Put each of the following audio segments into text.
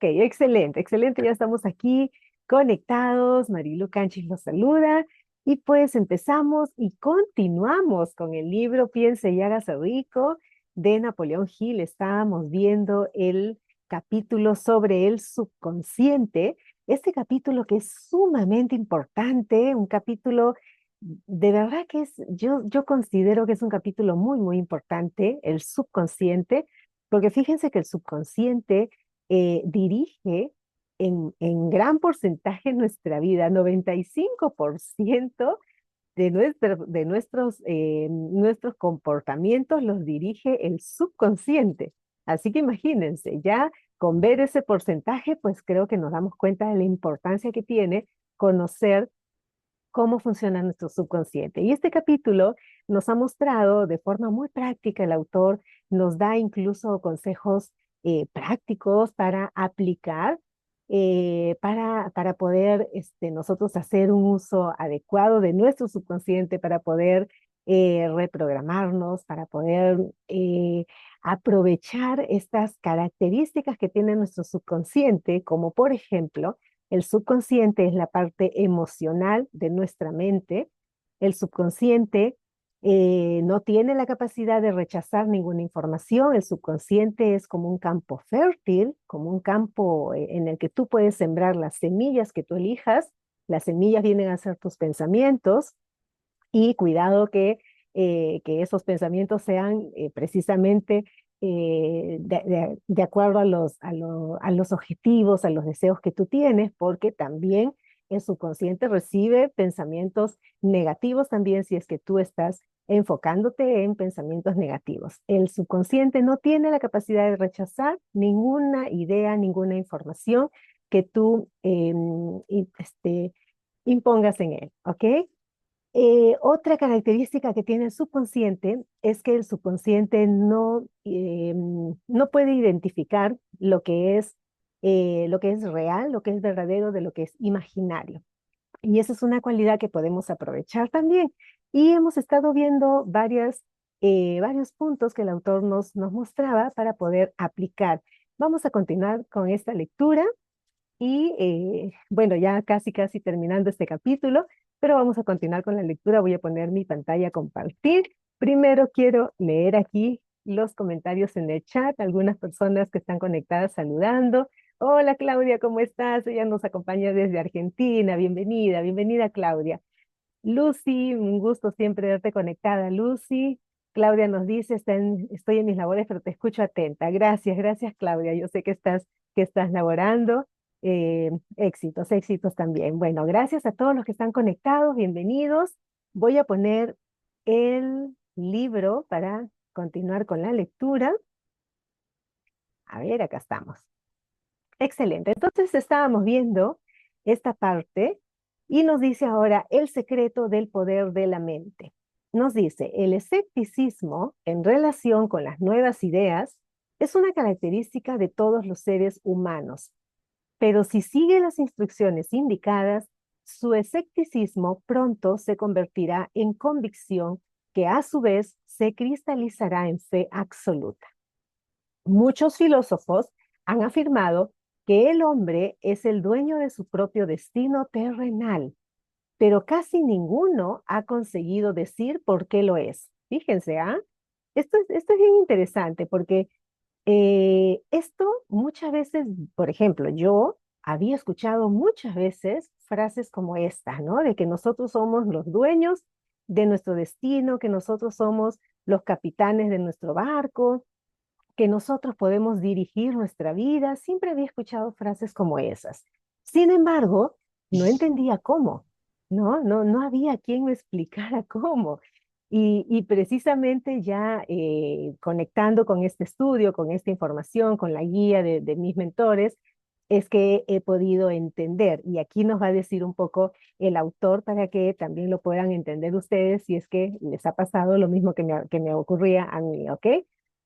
excelente, excelente. Ya estamos aquí conectados. Marilu Canchis los saluda. Y pues empezamos y continuamos con el libro Piense y hágase rico de Napoleón Hill. Estábamos viendo el capítulo sobre el subconsciente. Este capítulo que es sumamente importante, un capítulo de verdad que yo considero que es un capítulo muy, muy importante, el subconsciente, porque fíjense que el subconsciente dirige en gran porcentaje nuestra vida. 95% nuestros comportamientos los dirige el subconsciente. Así que imagínense, ya con ver ese porcentaje, pues creo que nos damos cuenta de la importancia que tiene conocer cómo funciona nuestro subconsciente. Y este capítulo nos ha mostrado de forma muy práctica, el autor nos da incluso consejos prácticos para aplicar, para poder nosotros hacer un uso adecuado de nuestro subconsciente, para poder reprogramarnos, para poder aprovechar estas características que tiene nuestro subconsciente, como por ejemplo, el subconsciente es la parte emocional de nuestra mente. El subconsciente no tiene la capacidad de rechazar ninguna información. El subconsciente es como un campo fértil, como un campo en el que tú puedes sembrar las semillas que tú elijas. Las semillas vienen a ser tus pensamientos y cuidado que esos pensamientos sean precisamente de acuerdo a los objetivos, a los deseos que tú tienes, porque también el subconsciente recibe pensamientos negativos también si es que tú estás enfocándote en pensamientos negativos. El subconsciente no tiene la capacidad de rechazar ninguna idea, ninguna información que tú impongas en él, ¿ok? Otra característica que tiene el subconsciente es que el subconsciente no puede identificar lo que es real, lo que es verdadero de lo que es imaginario. Y esa es una cualidad que podemos aprovechar también. Y hemos estado viendo varios puntos que el autor nos mostraba para poder aplicar. Vamos a continuar con esta lectura. Y bueno, ya casi, casi terminando este capítulo, pero vamos a continuar con la lectura. Voy a poner mi pantalla a compartir. Primero quiero leer aquí los comentarios en el chat, algunas personas que están conectadas saludando. Hola Claudia, ¿cómo estás? Ella nos acompaña desde Argentina. Bienvenida, bienvenida Claudia. Lucy, un gusto siempre verte conectada, Lucy. Claudia nos dice, estoy en mis labores, pero te escucho atenta. Gracias, gracias Claudia. Yo sé que estás laborando. Éxitos, éxitos también. Bueno, gracias a todos los que están conectados, bienvenidos. Voy a poner el libro para continuar con la lectura. A ver, acá estamos. Excelente. Entonces estábamos viendo esta parte y nos dice ahora el secreto del poder de la mente. Nos dice, el escepticismo en relación con las nuevas ideas es una característica de todos los seres humanos, pero si sigue las instrucciones indicadas, su escepticismo pronto se convertirá en convicción que a su vez se cristalizará en fe absoluta. Muchos filósofos han afirmado que el hombre es el dueño de su propio destino terrenal, pero casi ninguno ha conseguido decir por qué lo es. Fíjense, ¿ah? Esto es bien interesante porque esto muchas veces, por ejemplo, yo había escuchado muchas veces frases como esta, ¿no? De que nosotros somos los dueños de nuestro destino, que nosotros somos los capitanes de nuestro barco, que nosotros podemos dirigir nuestra vida. Siempre había escuchado frases como esas. Sin embargo, no entendía cómo, ¿no? No había quien me explicara cómo. Y precisamente ya conectando con este estudio, con esta información, con la guía de mis mentores, es que he podido entender. Y aquí nos va a decir un poco el autor para que también lo puedan entender ustedes si es que les ha pasado lo mismo que me ocurría a mí, ¿ok?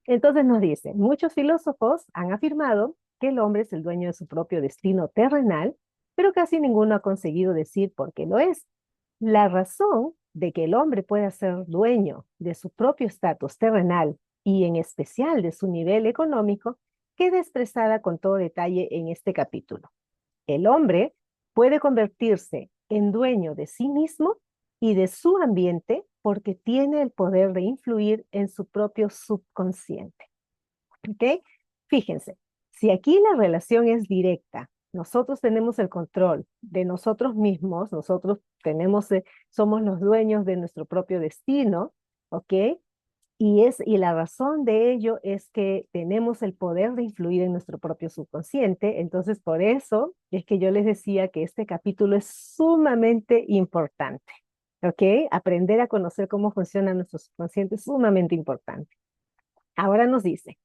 Entonces nos dice, muchos filósofos han afirmado que el hombre es el dueño de su propio destino terrenal, pero casi ninguno ha conseguido decir por qué lo es. La razón de que el hombre pueda ser dueño de su propio estatus terrenal y en especial de su nivel económico queda expresada con todo detalle en este capítulo. El hombre puede convertirse en dueño de sí mismo y de su ambiente porque tiene el poder de influir en su propio subconsciente. ¿Ok? Fíjense, si aquí la relación es directa, nosotros tenemos el control de nosotros mismos, nosotros somos los dueños de nuestro propio destino, ¿ok? Y la razón de ello es que tenemos el poder de influir en nuestro propio subconsciente. Entonces, por eso es que yo les decía que este capítulo es sumamente importante. ¿Ok? Aprender a conocer cómo funciona nuestro subconsciente es sumamente importante. Ahora nos dice,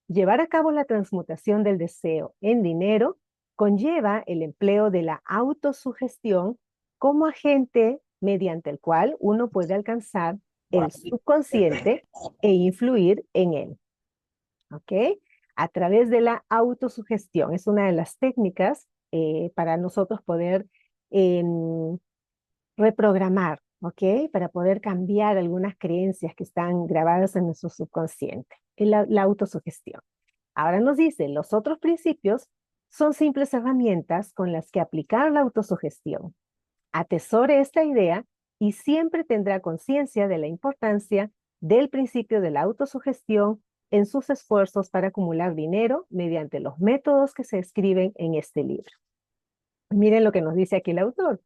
llevar a cabo la transmutación del deseo en dinero conlleva el empleo de la autosugestión como agente mediante el cual uno puede alcanzar el subconsciente e influir en él. ¿Ok? A través de la autosugestión. Es una de las técnicas para nosotros poder reprogramar, ¿ok? Para poder cambiar algunas creencias que están grabadas en nuestro subconsciente. La autosugestión. Ahora nos dice, los otros principios son simples herramientas con las que aplicar la autosugestión. Atesore esta idea y siempre tendrá conciencia de la importancia del principio de la autosugestión en sus esfuerzos para acumular dinero mediante los métodos que se escriben en este libro. Miren lo que nos dice aquí el autor.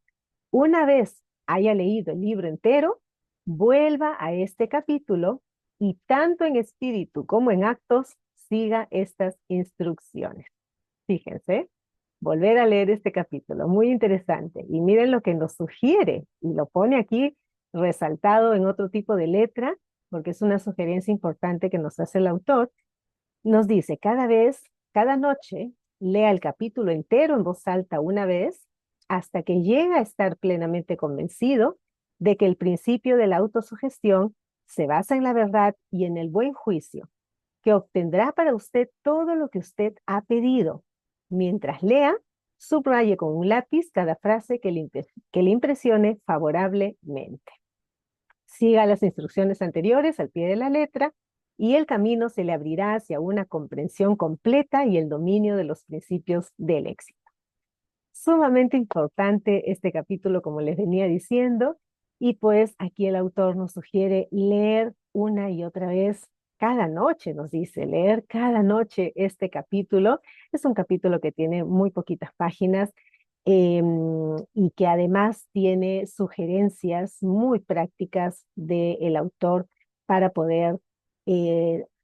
Una vez haya leído el libro entero, vuelva a este capítulo y tanto en espíritu como en actos siga estas instrucciones. Fíjense, volver a leer este capítulo, muy interesante. Y miren lo que nos sugiere, y lo pone aquí resaltado en otro tipo de letra, porque es una sugerencia importante que nos hace el autor. Nos dice, cada noche, lea el capítulo entero en voz alta una vez, hasta que llega a estar plenamente convencido de que el principio de la autosugestión se basa en la verdad y en el buen juicio, que obtendrá para usted todo lo que usted ha pedido. Mientras lea, subraye con un lápiz cada frase que le impresione favorablemente. Siga las instrucciones anteriores al pie de la letra y el camino se le abrirá hacia una comprensión completa y el dominio de los principios del éxito. Sumamente importante este capítulo, como les venía diciendo, y pues aquí el autor nos sugiere leer una y otra vez cada noche, nos dice, leer cada noche este capítulo. Es un capítulo que tiene muy poquitas páginas y que además tiene sugerencias muy prácticas del autor para poder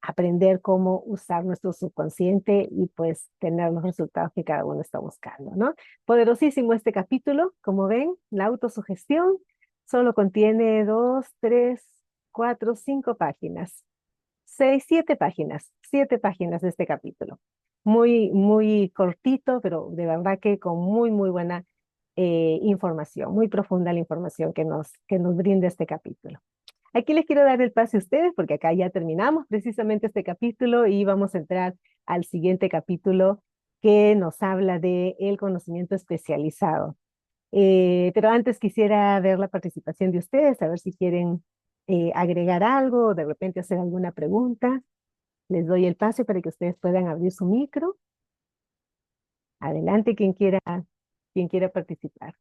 aprender cómo usar nuestro subconsciente y pues tener los resultados que cada uno está buscando, ¿no? Poderosísimo este capítulo, como ven, la autosugestión solo contiene 2, 3, 4, 5 páginas, 6, 7 páginas de este capítulo. Muy, muy cortito, pero de verdad que con muy, muy buena información, muy profunda la información que nos brinda este capítulo. Aquí les quiero dar el pase a ustedes porque acá ya terminamos precisamente este capítulo y vamos a entrar al siguiente capítulo que nos habla de el conocimiento especializado. Pero antes quisiera ver la participación de ustedes, a ver si quieren agregar algo o de repente hacer alguna pregunta. Les doy el pase para que ustedes puedan abrir su micro. Adelante, quien quiera participar.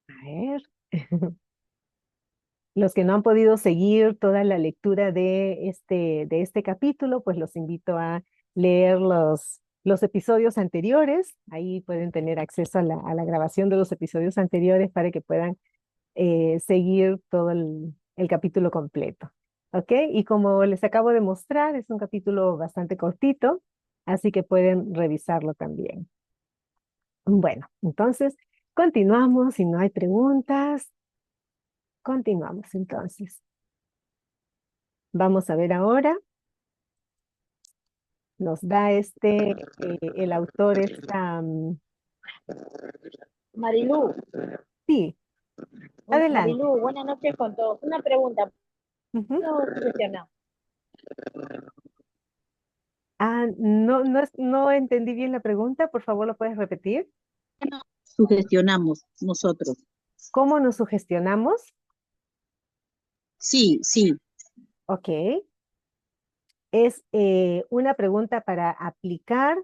A ver. Los que no han podido seguir toda la lectura de este capítulo, pues los invito a leer los episodios anteriores. Ahí pueden tener acceso a la grabación de los episodios anteriores para que puedan seguir todo el capítulo completo. ¿Ok? Y como les acabo de mostrar, es un capítulo bastante cortito, así que pueden revisarlo también. Bueno, entonces continuamos. Si no hay preguntas, continuamos entonces. Vamos a ver ahora. Nos da el autor Marilú, sí, adelante. Marilú, buenas noches con todos. Una pregunta, Ujú. no sugestionamos. Ah, no, no entendí bien la pregunta, por favor, ¿lo puedes repetir? Sugestionamos nosotros. ¿Cómo nos sugestionamos? Sí, sí. Ok. ¿Es una pregunta para aplicar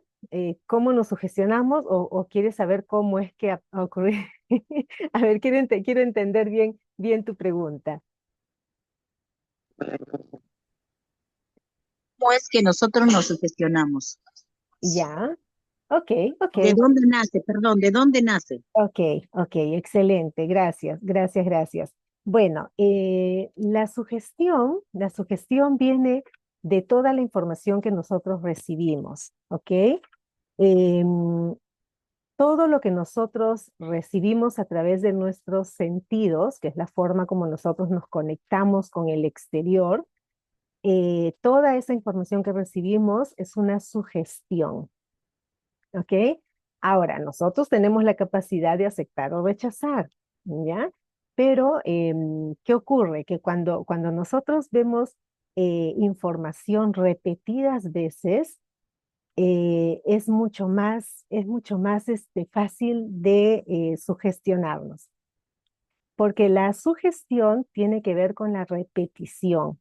cómo nos sugestionamos o quieres saber cómo es que ocurre? A ver, quiero entender bien tu pregunta. ¿Cómo es que nosotros nos sugestionamos? Ya. Ok, ok, ¿De dónde nace? Perdón, ¿de dónde nace? ok, ok, excelente. Gracias, gracias, gracias. Bueno, la sugestión viene de toda la información que nosotros recibimos, ¿ok? Em, todo lo que nosotros recibimos a través de nuestros sentidos, que es la forma como nosotros nos conectamos con el exterior, toda esa información que recibimos es una sugestión, ¿ok? Ahora, nosotros tenemos la capacidad de aceptar o rechazar, ¿ya? Pero, ¿qué ocurre? Que cuando nosotros vemos información repetidas veces, es mucho más fácil de sugestionarnos, porque la sugestión tiene que ver con la repetición.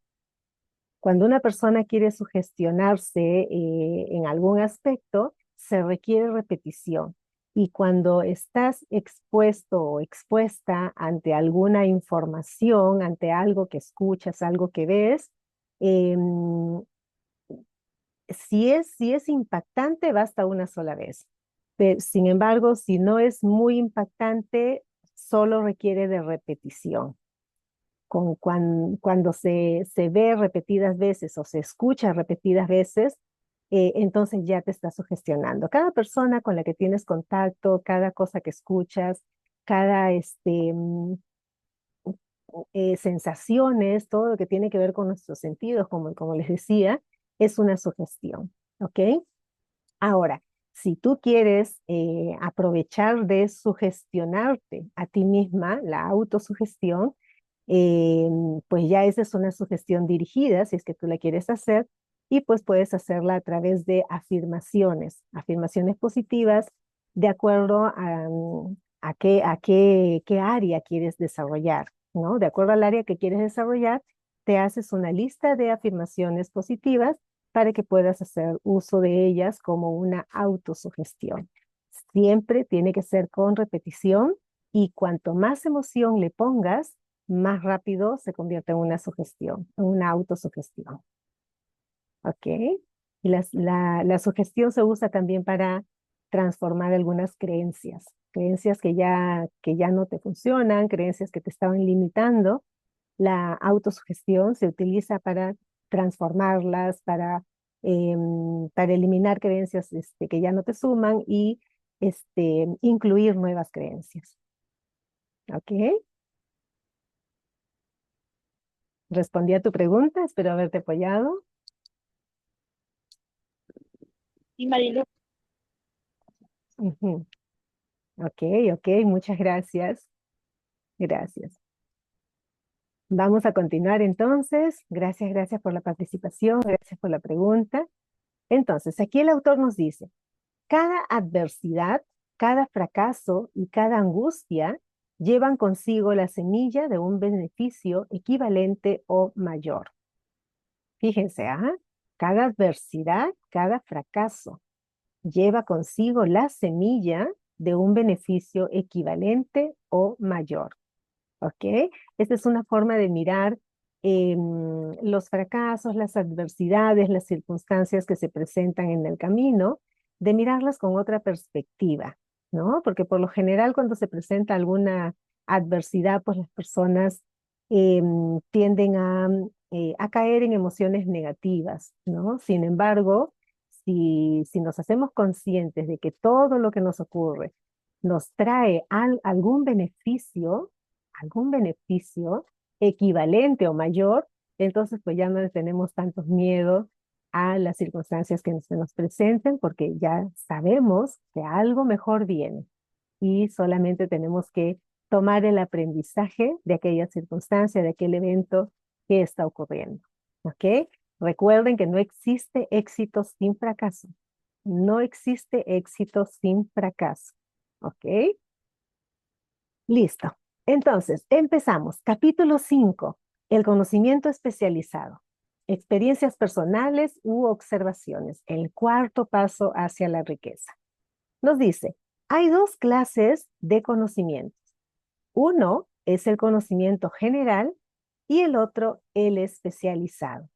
Cuando una persona quiere sugestionarse en algún aspecto, se requiere repetición. Y cuando estás expuesto o expuesta ante alguna información, ante algo que escuchas, algo que ves, em, si es impactante, basta una sola vez. Sin embargo, si no es muy impactante, solo requiere de repetición. Cuando se ve repetidas veces o se escucha repetidas veces, entonces ya te está sugestionando. Cada persona con la que tienes contacto, cada cosa que escuchas, cada sensaciones, todo lo que tiene que ver con nuestros sentidos, como les decía, es una sugestión. ¿Ok? Ahora, si tú quieres aprovechar de sugestionarte a ti misma, la autosugestión, eh, pues ya esa es una sugestión dirigida, si es que tú la quieres hacer, y pues puedes hacerla a través de afirmaciones positivas, de acuerdo qué área quieres desarrollar, ¿no? De acuerdo al área que quieres desarrollar, te haces una lista de afirmaciones positivas para que puedas hacer uso de ellas como una autosugestión. Siempre tiene que ser con repetición y cuanto más emoción le pongas, más rápido se convierte en una sugestión, en una autosugestión. ¿Ok? Y la sugestión se usa también para transformar algunas creencias que ya no te funcionan, creencias que te estaban limitando. La autosugestión se utiliza para transformarlas, para eliminar creencias que ya no te suman y incluir nuevas creencias. ¿Ok? Respondí a tu pregunta, espero haberte apoyado. Sí, Marilu. Ujú. Ok, ok, muchas gracias. Gracias. Vamos a continuar entonces. Gracias, gracias por la participación, gracias por la pregunta. Entonces, aquí el autor nos dice, cada adversidad, cada fracaso y cada angustia llevan consigo la semilla de un beneficio equivalente o mayor. Fíjense, ¿ah? Cada adversidad, cada fracaso lleva consigo la semilla de un beneficio equivalente o mayor. ¿Ok? Esta es una forma de mirar los fracasos, las adversidades, las circunstancias que se presentan en el camino, de mirarlas con otra perspectiva, ¿no? Porque por lo general cuando se presenta alguna adversidad, pues las personas tienden a caer en emociones negativas, ¿no? Sin embargo, si nos hacemos conscientes de que todo lo que nos ocurre nos trae algún beneficio equivalente o mayor, entonces pues ya no le tenemos tantos miedo a las circunstancias que se nos presenten porque ya sabemos que algo mejor viene y solamente tenemos que tomar el aprendizaje de aquella circunstancia, de aquel evento que está ocurriendo. ¿Ok? Recuerden que no existe éxito sin fracaso. No existe éxito sin fracaso. ¿Ok? Listo. Entonces, empezamos. Capítulo 5. El conocimiento especializado. experiencias personales u observaciones. El cuarto paso hacia la riqueza. Nos dice, hay dos clases de conocimientos. Uno es el conocimiento general y el otro el especializado.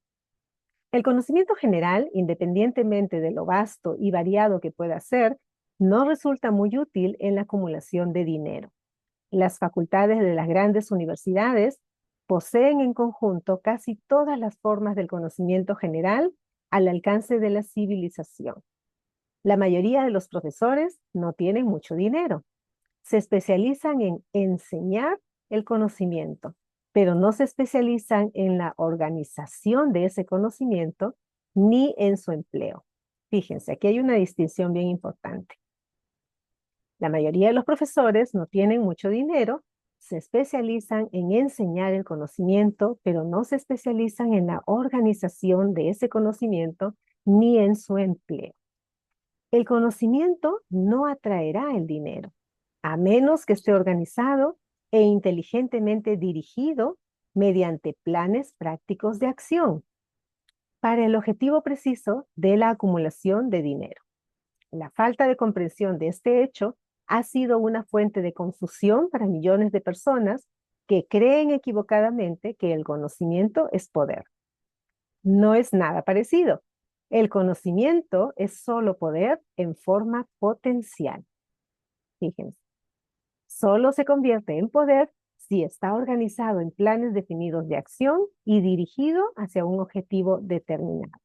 El conocimiento general, independientemente de lo vasto y variado que pueda ser, no resulta muy útil en la acumulación de dinero. Las facultades de las grandes universidades poseen en conjunto casi todas las formas del conocimiento general al alcance de la civilización. La mayoría de los profesores no tienen mucho dinero. Se especializan en enseñar el conocimiento, pero no se especializan en la organización de ese conocimiento ni en su empleo. Fíjense, aquí hay una distinción bien importante. La mayoría de los profesores no tienen mucho dinero, se especializan en enseñar el conocimiento, pero no se especializan en la organización de ese conocimiento ni en su empleo. El conocimiento no atraerá el dinero, a menos que esté organizado e inteligentemente dirigido mediante planes prácticos de acción para el objetivo preciso de la acumulación de dinero. La falta de comprensión de este hecho ha sido una fuente de confusión para millones de personas que creen equivocadamente que el conocimiento es poder. No es nada parecido. El conocimiento es solo poder en forma potencial. Fíjense, solo se convierte en poder si está organizado en planes definidos de acción y dirigido hacia un objetivo determinado.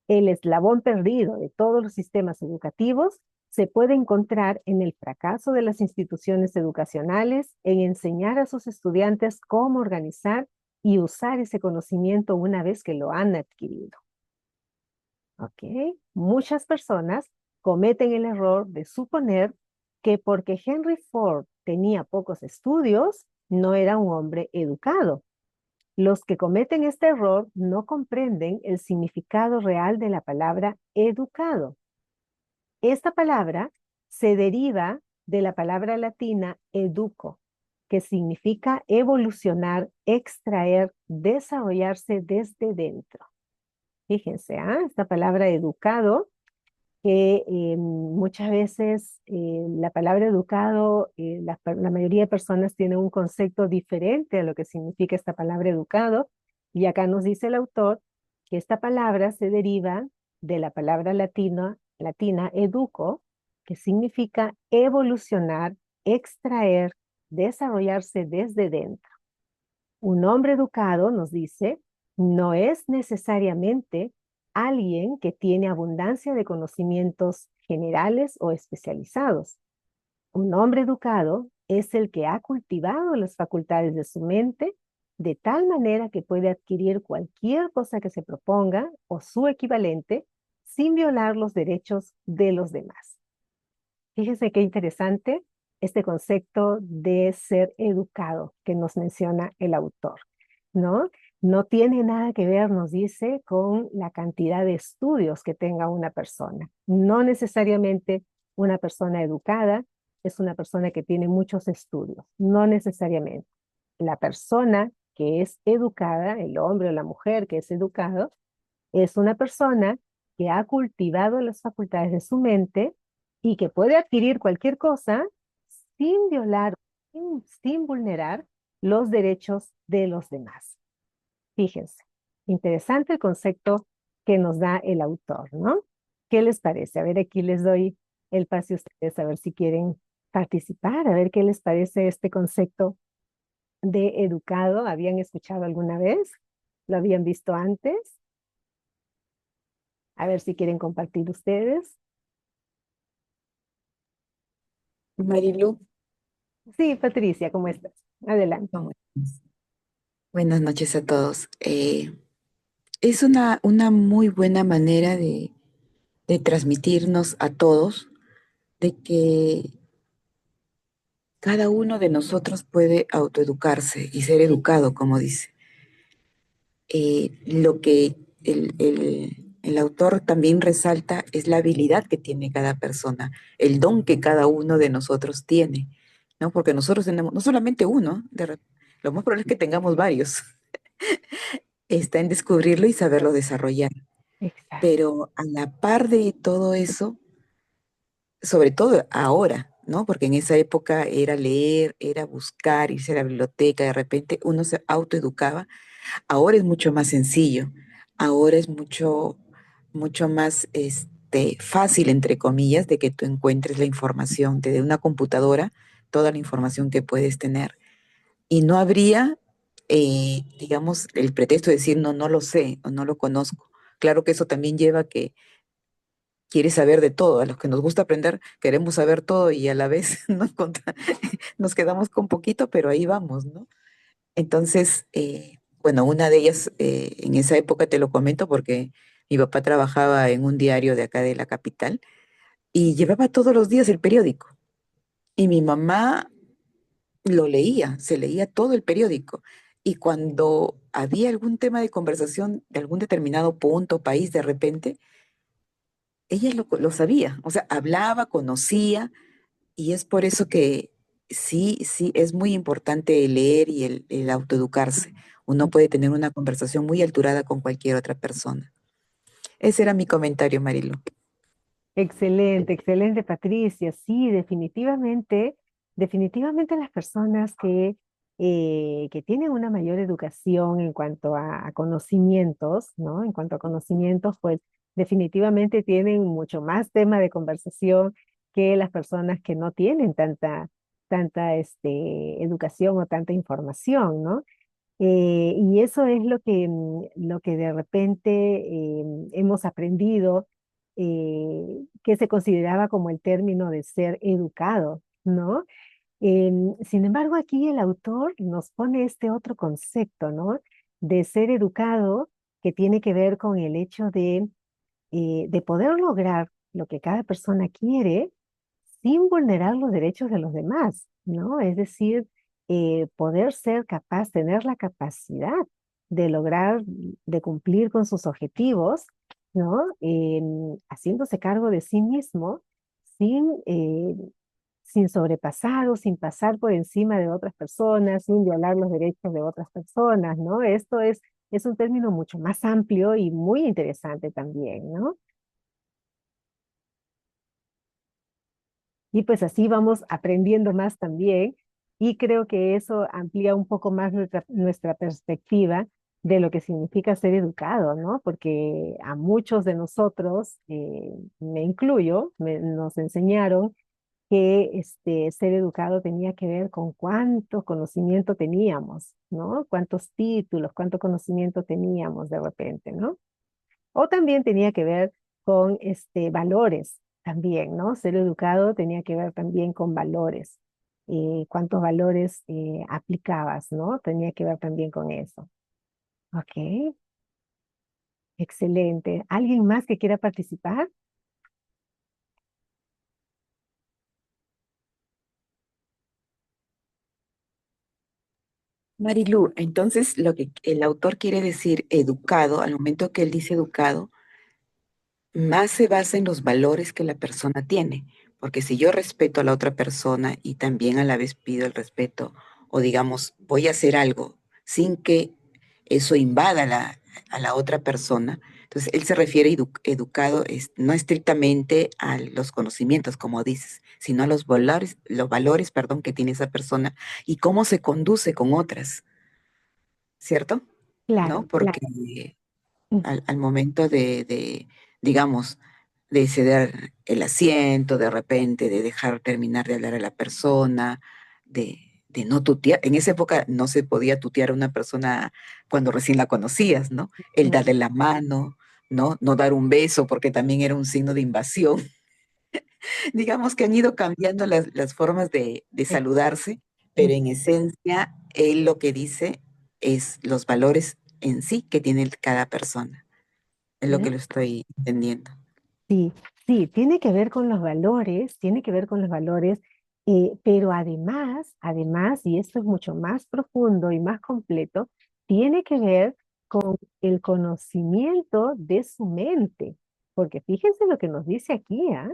El eslabón perdido de todos los sistemas educativos se puede encontrar en el fracaso de las instituciones educacionales en enseñar a sus estudiantes cómo organizar y usar ese conocimiento una vez que lo han adquirido. ¿Ok? Muchas personas cometen el error de suponer que porque Henry Ford tenía pocos estudios, no era un hombre educado. Los que cometen este error no comprenden el significado real de la palabra educado. Esta palabra se deriva de la palabra latina educo, que significa evolucionar, extraer, desarrollarse desde dentro. Fíjense, esta palabra educado, que muchas veces la palabra educado, la mayoría de personas tienen un concepto diferente a lo que significa esta palabra educado, y acá nos dice el autor que esta palabra se deriva de la palabra latina educo, que significa evolucionar, extraer, desarrollarse desde dentro. Un hombre educado, nos dice, no es necesariamente alguien que tiene abundancia de conocimientos generales o especializados. Un hombre educado es el que ha cultivado las facultades de su mente de tal manera que puede adquirir cualquier cosa que se proponga o su equivalente sin violar los derechos de los demás. Fíjense qué interesante este concepto de ser educado que nos menciona el autor, ¿no? No tiene nada que ver, nos dice, con la cantidad de estudios que tenga una persona. No necesariamente una persona educada es una persona que tiene muchos estudios, no necesariamente. La persona que es educada, el hombre o la mujer que es educado, es una persona que ha cultivado las facultades de su mente y que puede adquirir cualquier cosa sin violar, sin vulnerar los derechos de los demás. Fíjense, interesante el concepto que nos da el autor, ¿no? ¿Qué les parece? A ver, aquí les doy el pase a ustedes a ver si quieren participar, a ver qué les parece este concepto de educado. ¿Habían escuchado alguna vez? ¿Lo habían visto antes? A ver si quieren compartir ustedes. Marilu, Sí, Patricia, ¿cómo estás? Adelante. ¿cómo estás? Buenas noches a todos. Es una muy buena manera de transmitirnos a todos de que cada uno de nosotros puede autoeducarse y ser educado, como dice. Lo que el autor también resalta es la habilidad que tiene cada persona, el don que cada uno de nosotros tiene, ¿no? Porque nosotros tenemos no solamente uno, lo más probable es que tengamos varios. está en descubrirlo y saberlo desarrollar. Exacto. Pero a la par de todo eso, sobre todo ahora, ¿no? Porque en esa época era leer, era buscar, irse a la biblioteca, de repente uno se autoeducaba. Ahora es mucho más sencillo, ahora es mucho más fácil, entre comillas, de que tú encuentres la información desde una computadora, toda la información que puedes tener. Y no habría, digamos, el pretexto de decir, no, no lo sé o no lo conozco. Claro que eso también lleva a que quieres saber de todo. A los que nos gusta aprender, queremos saber todo y a la vez nos quedamos con poquito, pero ahí vamos, ¿no? Entonces, bueno, una de ellas, en esa época te lo comento porque mi papá trabajaba en un diario de acá de la capital y llevaba todos los días el periódico. Y mi mamá lo leía, se leía todo el periódico. Y cuando había algún tema de conversación de algún determinado punto, país, de repente, ella lo sabía. O sea, hablaba, conocía, y es por eso que sí, sí, es muy importante el leer y el autoeducarse. Uno puede tener una conversación muy alturada con cualquier otra persona. Ese era mi comentario, Marilu. Excelente, excelente, Patricia. Sí, definitivamente, definitivamente las personas que tienen una mayor educación en cuanto a conocimientos, ¿no? En cuanto a conocimientos, pues definitivamente tienen mucho más tema de conversación que las personas que no tienen tanta educación o tanta información, ¿no? Y eso es lo que de repente hemos aprendido, que se consideraba como el término de ser educado, ¿no? Sin embargo, aquí el autor nos pone este otro concepto, ¿no? De ser educado, que tiene que ver con el hecho de poder lograr lo que cada persona quiere sin vulnerar los derechos de los demás, ¿no? Es decir, poder ser capaz, tener la capacidad de lograr, de cumplir con sus objetivos, ¿no? Haciéndose cargo de sí mismo sin, sin sobrepasar o sin pasar por encima de otras personas, sin violar los derechos de otras personas, ¿no? Esto es un término mucho más amplio y muy interesante también, ¿no? Y pues así vamos aprendiendo más también y creo que eso amplía un poco más nuestra perspectiva de lo que significa ser educado, ¿no? Porque a muchos de nosotros, me incluyo, nos enseñaron que ser educado tenía que ver con cuánto conocimiento teníamos, ¿no? Cuántos títulos, cuánto conocimiento teníamos de repente, ¿no? O también tenía que ver con valores también, ¿no? Ser educado tenía que ver también con valores. Cuántos valores aplicabas, ¿no? Tenía que ver también con eso. Ok, excelente. ¿Alguien más que quiera participar? Marilu, entonces lo que el autor quiere decir educado, al momento que él dice educado, más se basa en los valores que la persona tiene, porque si yo respeto a la otra persona y también a la vez pido el respeto, o digamos, voy a hacer algo sin que eso invada a la otra persona, entonces él se refiere educado no estrictamente a los conocimientos, como dices, sino a los valores, perdón, que tiene esa persona y cómo se conduce con otras, ¿cierto? ¿No? Claro, Porque mm, al momento digamos, de ceder el asiento, de repente, de dejar terminar de hablar a la persona, de no tutear. En esa época no se podía tutear a una persona cuando recién la conocías, ¿no? El mm, darle la mano, ¿no? No dar un beso porque también era un signo de invasión. Digamos que han ido cambiando las formas de eh, saludarse, mm, pero en esencia, él lo que dice es los valores en sí que tiene cada persona. Es lo ¿eh? que lo estoy entendiendo. Sí, sí, tiene que ver con los valores, tiene que ver con los valores, pero además, y esto es mucho más profundo y más completo, tiene que ver con el conocimiento de su mente. Porque fíjense lo que nos dice aquí, ¿ah?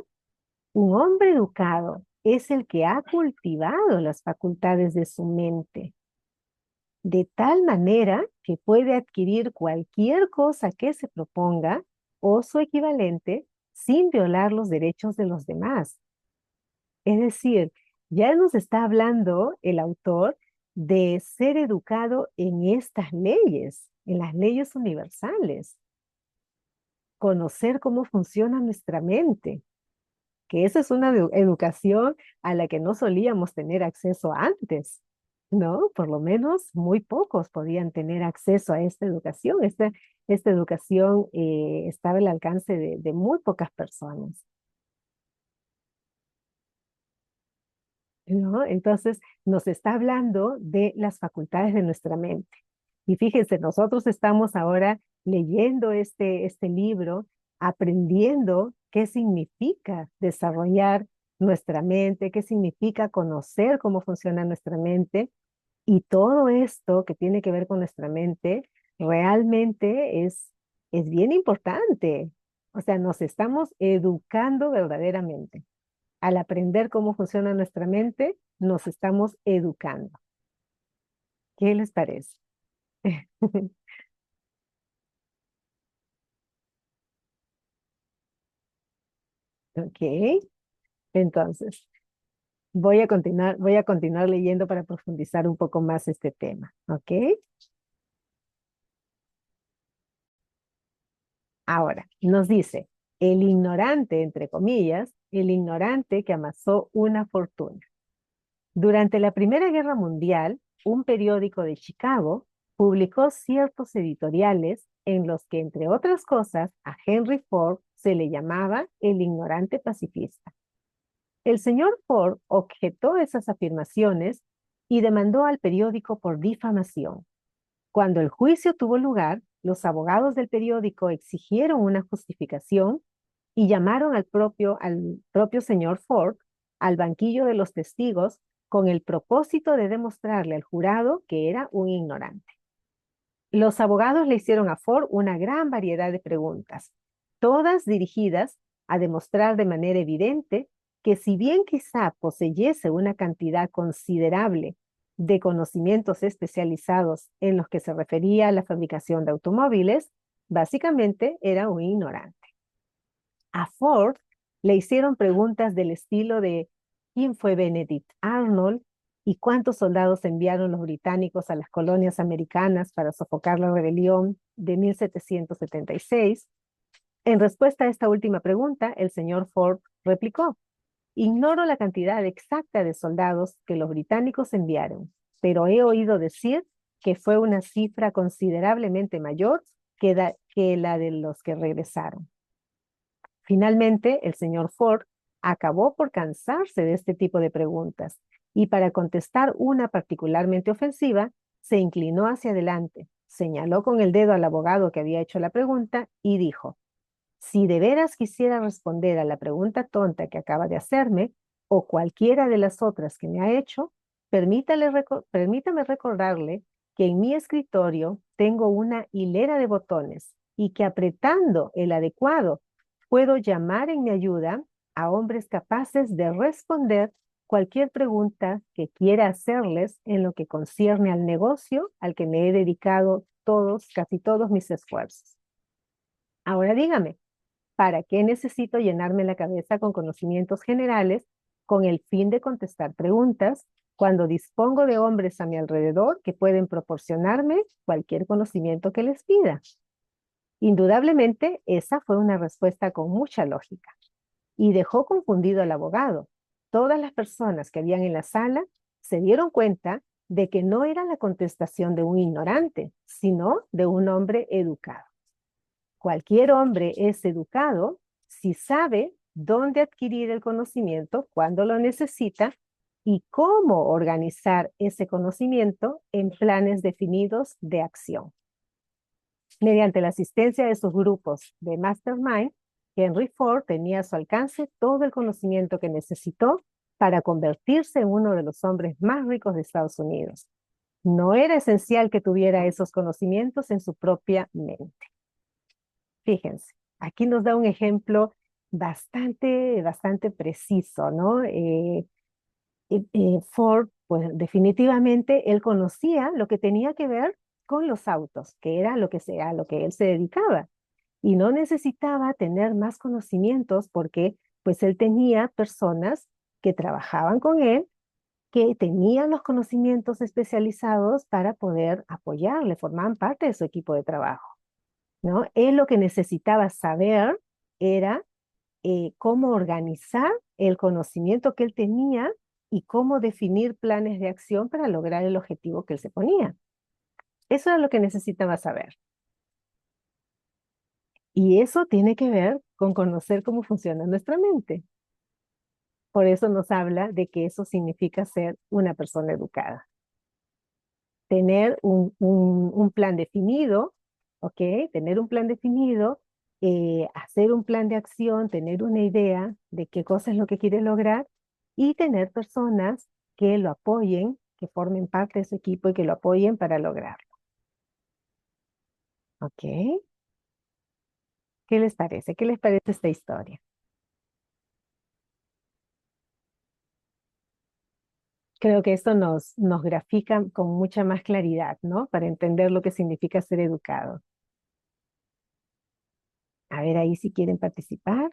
Un hombre educado es el que ha cultivado las facultades de su mente. de tal manera que puede adquirir cualquier cosa que se proponga o su equivalente sin violar los derechos de los demás. Es decir, ya nos está hablando el autor de ser educado en estas leyes, en las leyes universales, conocer cómo funciona nuestra mente, que esa es una educación a la que no solíamos tener acceso antes, ¿no? Por lo menos muy pocos podían tener acceso a esta educación. Esta educación estaba al alcance de muy pocas personas, ¿no? Entonces, nos está hablando de las facultades de nuestra mente. Y fíjense, nosotros estamos ahora leyendo este libro, aprendiendo qué significa desarrollar nuestra mente, qué significa conocer cómo funciona nuestra mente. Y todo esto que tiene que ver con nuestra mente realmente es bien importante. O sea, nos estamos educando verdaderamente. Al aprender cómo funciona nuestra mente, nos estamos educando. ¿Qué les parece? Ok, entonces voy a continuar leyendo para profundizar un poco más este tema. Ok, ahora nos dice, el ignorante, entre comillas, el ignorante que amasó una fortuna. Durante la Primera Guerra Mundial, un periódico de Chicago publicó ciertos editoriales en los que, entre otras cosas, a Henry Ford se le llamaba el ignorante pacifista. El señor Ford objetó esas afirmaciones y demandó al periódico por difamación. Cuando el juicio tuvo lugar, los abogados del periódico exigieron una justificación y llamaron al propio señor Ford al banquillo de los testigos con el propósito de demostrarle al jurado que era un ignorante. Los abogados le hicieron a Ford una gran variedad de preguntas, todas dirigidas a demostrar de manera evidente que si bien quizá poseyese una cantidad considerable de conocimientos especializados en los que se refería a la fabricación de automóviles, básicamente era un ignorante. A Ford le hicieron preguntas del estilo de ¿quién fue Benedict Arnold? ¿Y cuántos soldados enviaron los británicos a las colonias americanas para sofocar la rebelión de 1776? En respuesta a esta última pregunta, el señor Ford replicó, ignoro la cantidad exacta de soldados que los británicos enviaron, pero he oído decir que fue una cifra considerablemente mayor que la de los que regresaron. Finalmente, el señor Ford acabó por cansarse de este tipo de preguntas y para contestar una particularmente ofensiva, se inclinó hacia adelante, señaló con el dedo al abogado que había hecho la pregunta y dijo, si de veras quisiera responder a la pregunta tonta que acaba de hacerme o cualquiera de las otras que me ha hecho, permítame recordarle que en mi escritorio tengo una hilera de botones y que apretando el adecuado puedo llamar en mi ayuda a hombres capaces de responder cualquier pregunta que quiera hacerles en lo que concierne al negocio al que me he dedicado casi todos mis esfuerzos. Ahora dígame, ¿para qué necesito llenarme la cabeza con conocimientos generales con el fin de contestar preguntas cuando dispongo de hombres a mi alrededor que pueden proporcionarme cualquier conocimiento que les pida? Indudablemente, esa fue una respuesta con mucha lógica y dejó confundido al abogado. Todas las personas que habían en la sala se dieron cuenta de que no era la contestación de un ignorante, sino de un hombre educado. Cualquier hombre es educado si sabe dónde adquirir el conocimiento, cuándo lo necesita y cómo organizar ese conocimiento en planes definidos de acción. Mediante la asistencia de sus grupos de Mastermind, Henry Ford tenía a su alcance todo el conocimiento que necesitó para convertirse en uno de los hombres más ricos de Estados Unidos. No era esencial que tuviera esos conocimientos en su propia mente. Fíjense, aquí nos da un ejemplo bastante preciso, ¿no? Ford Pues definitivamente él conocía lo que tenía que ver con los autos, que era lo que a lo que él se dedicaba. Y no necesitaba tener más conocimientos porque pues él tenía personas que trabajaban con él, que tenían los conocimientos especializados para poder apoyarle, formaban parte de su equipo de trabajo, ¿no? Él lo que necesitaba saber era cómo organizar el conocimiento que él tenía y cómo definir planes de acción para lograr el objetivo que él se ponía. Eso era lo que necesitaba saber. Y eso tiene que ver con conocer cómo funciona nuestra mente. Por eso nos habla de que eso significa ser una persona educada. Tener un plan definido, ¿ok? Tener un plan definido, hacer un plan de acción, tener una idea de qué cosa es lo que quiere lograr y tener personas que lo apoyen, que formen parte de su equipo y que lo apoyen para lograrlo. ¿Ok? ¿Qué les parece? ¿Qué les parece esta historia? Creo que esto nos grafica con mucha más claridad, ¿no? Para entender lo que significa ser educado. A ver ahí si quieren participar.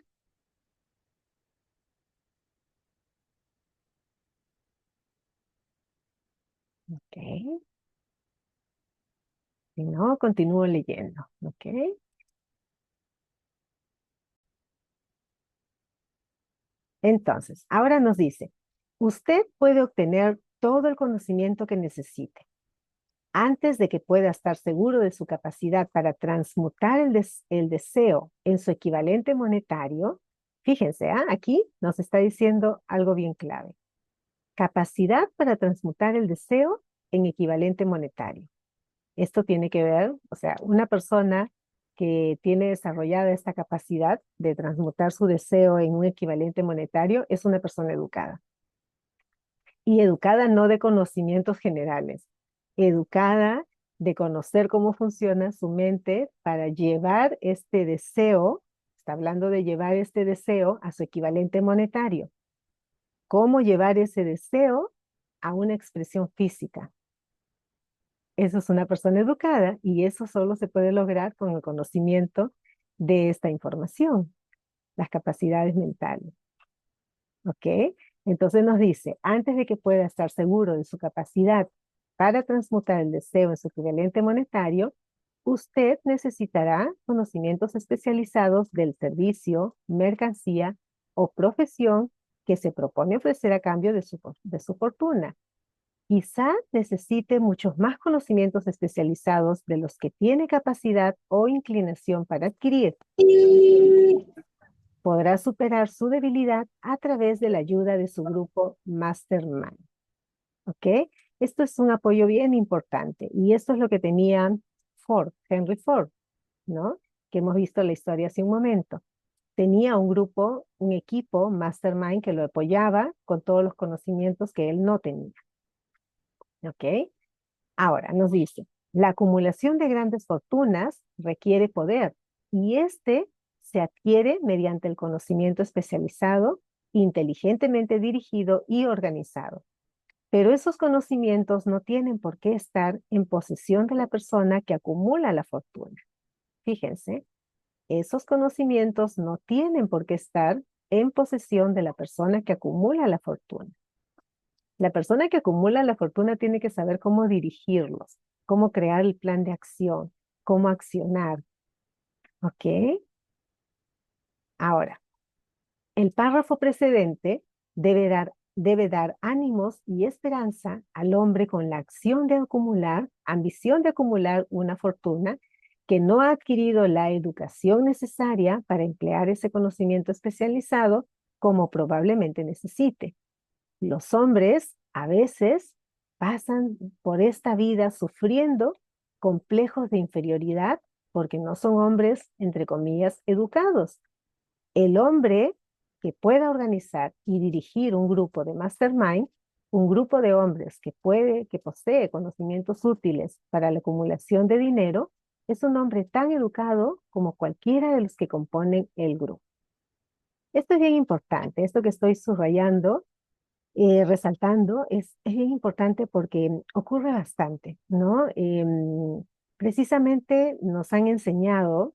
Ok. Si no, continúo leyendo. Ok. Entonces, ahora nos dice, usted puede obtener todo el conocimiento que necesite. Antes de que pueda estar seguro de su capacidad para transmutar el deseo en su equivalente monetario, fíjense, aquí nos está diciendo algo bien clave. Capacidad para transmutar el deseo en equivalente monetario. Esto tiene que ver, o sea, una persona que tiene desarrollada esta capacidad de transmutar su deseo en un equivalente monetario es una persona educada. Y educada no de conocimientos generales, educada de conocer cómo funciona su mente para llevar este deseo, está hablando de llevar este deseo a su equivalente monetario. ¿Cómo llevar ese deseo a una expresión física? Eso es una persona educada y eso solo se puede lograr con el conocimiento de esta información, las capacidades mentales. ¿Ok? Entonces nos dice, antes de que pueda estar seguro de su capacidad para transmutar el deseo en su equivalente monetario, usted necesitará conocimientos especializados del servicio, mercancía o profesión que se propone ofrecer a cambio de su fortuna. Quizá necesite muchos más conocimientos especializados de los que tiene capacidad o inclinación para adquirir. Podrá superar su debilidad a través de la ayuda de su grupo Mastermind. ¿Ok? Esto es un apoyo bien importante y esto es lo que tenía Ford, Henry Ford, ¿no? Que hemos visto la historia hace un momento. Tenía un grupo, un equipo Mastermind que lo apoyaba con todos los conocimientos que él no tenía. ¿Ok? Ahora nos dice, la acumulación de grandes fortunas requiere poder y este se adquiere mediante el conocimiento especializado, inteligentemente dirigido y organizado. Pero esos conocimientos no tienen por qué estar en posesión de la persona que acumula la fortuna. Fíjense, esos conocimientos no tienen por qué estar en posesión de la persona que acumula la fortuna. La persona que acumula la fortuna tiene que saber cómo dirigirlos, cómo crear el plan de acción, cómo accionar. ¿Ok? Ahora, el párrafo precedente debe dar ánimos y esperanza al hombre con la acción de acumular, ambición de acumular una fortuna que no ha adquirido la educación necesaria para emplear ese conocimiento especializado como probablemente necesite. Los hombres a veces pasan por esta vida sufriendo complejos de inferioridad porque no son hombres, entre comillas, educados. El hombre que pueda organizar y dirigir un grupo de mastermind, un grupo de hombres que posee conocimientos útiles para la acumulación de dinero, es un hombre tan educado como cualquiera de los que componen el grupo. Esto es bien importante, esto que estoy subrayando resaltando, es bien importante porque ocurre bastante, ¿no? Precisamente nos han enseñado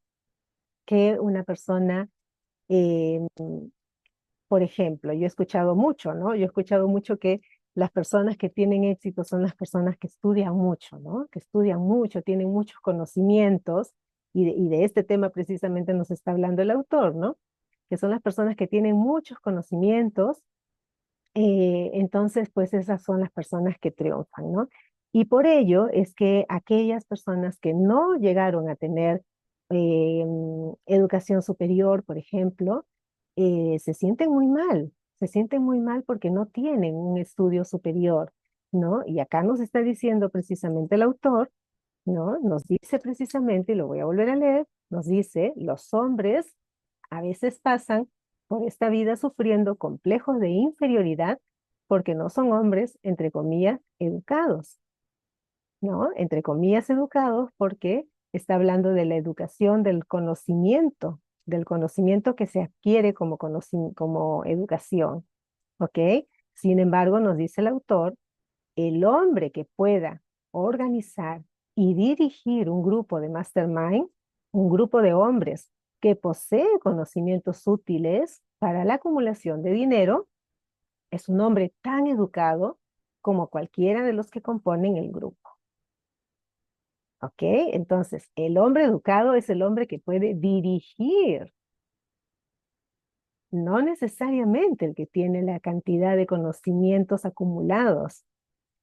que una persona, em, por ejemplo, yo he escuchado mucho, ¿no? Yo he escuchado mucho que las personas que tienen éxito son las personas que estudian mucho, ¿no? Que estudian mucho, tienen muchos conocimientos, y de este tema precisamente nos está hablando el autor, ¿no? Que son las personas que tienen muchos conocimientos, entonces pues esas son las personas que triunfan, ¿no? Y por ello es que aquellas personas que no llegaron a tener educación superior, por ejemplo, se sienten muy mal, se sienten muy mal porque no tienen un estudio superior, ¿no? Y acá nos está diciendo precisamente el autor, ¿no? Nos dice precisamente, y lo voy a volver a leer, nos dice, los hombres a veces pasan por esta vida sufriendo complejos de inferioridad porque no son hombres, entre comillas, educados, ¿no? Entre comillas, educados porque está hablando de la educación del conocimiento que se adquiere como, como educación, ¿ok? Sin embargo, nos dice el autor, el hombre que pueda organizar y dirigir un grupo de mastermind, un grupo de hombres que posee conocimientos útiles para la acumulación de dinero, es un hombre tan educado como cualquiera de los que componen el grupo. ¿Ok? Entonces, el hombre educado es el hombre que puede dirigir, no necesariamente el que tiene la cantidad de conocimientos acumulados,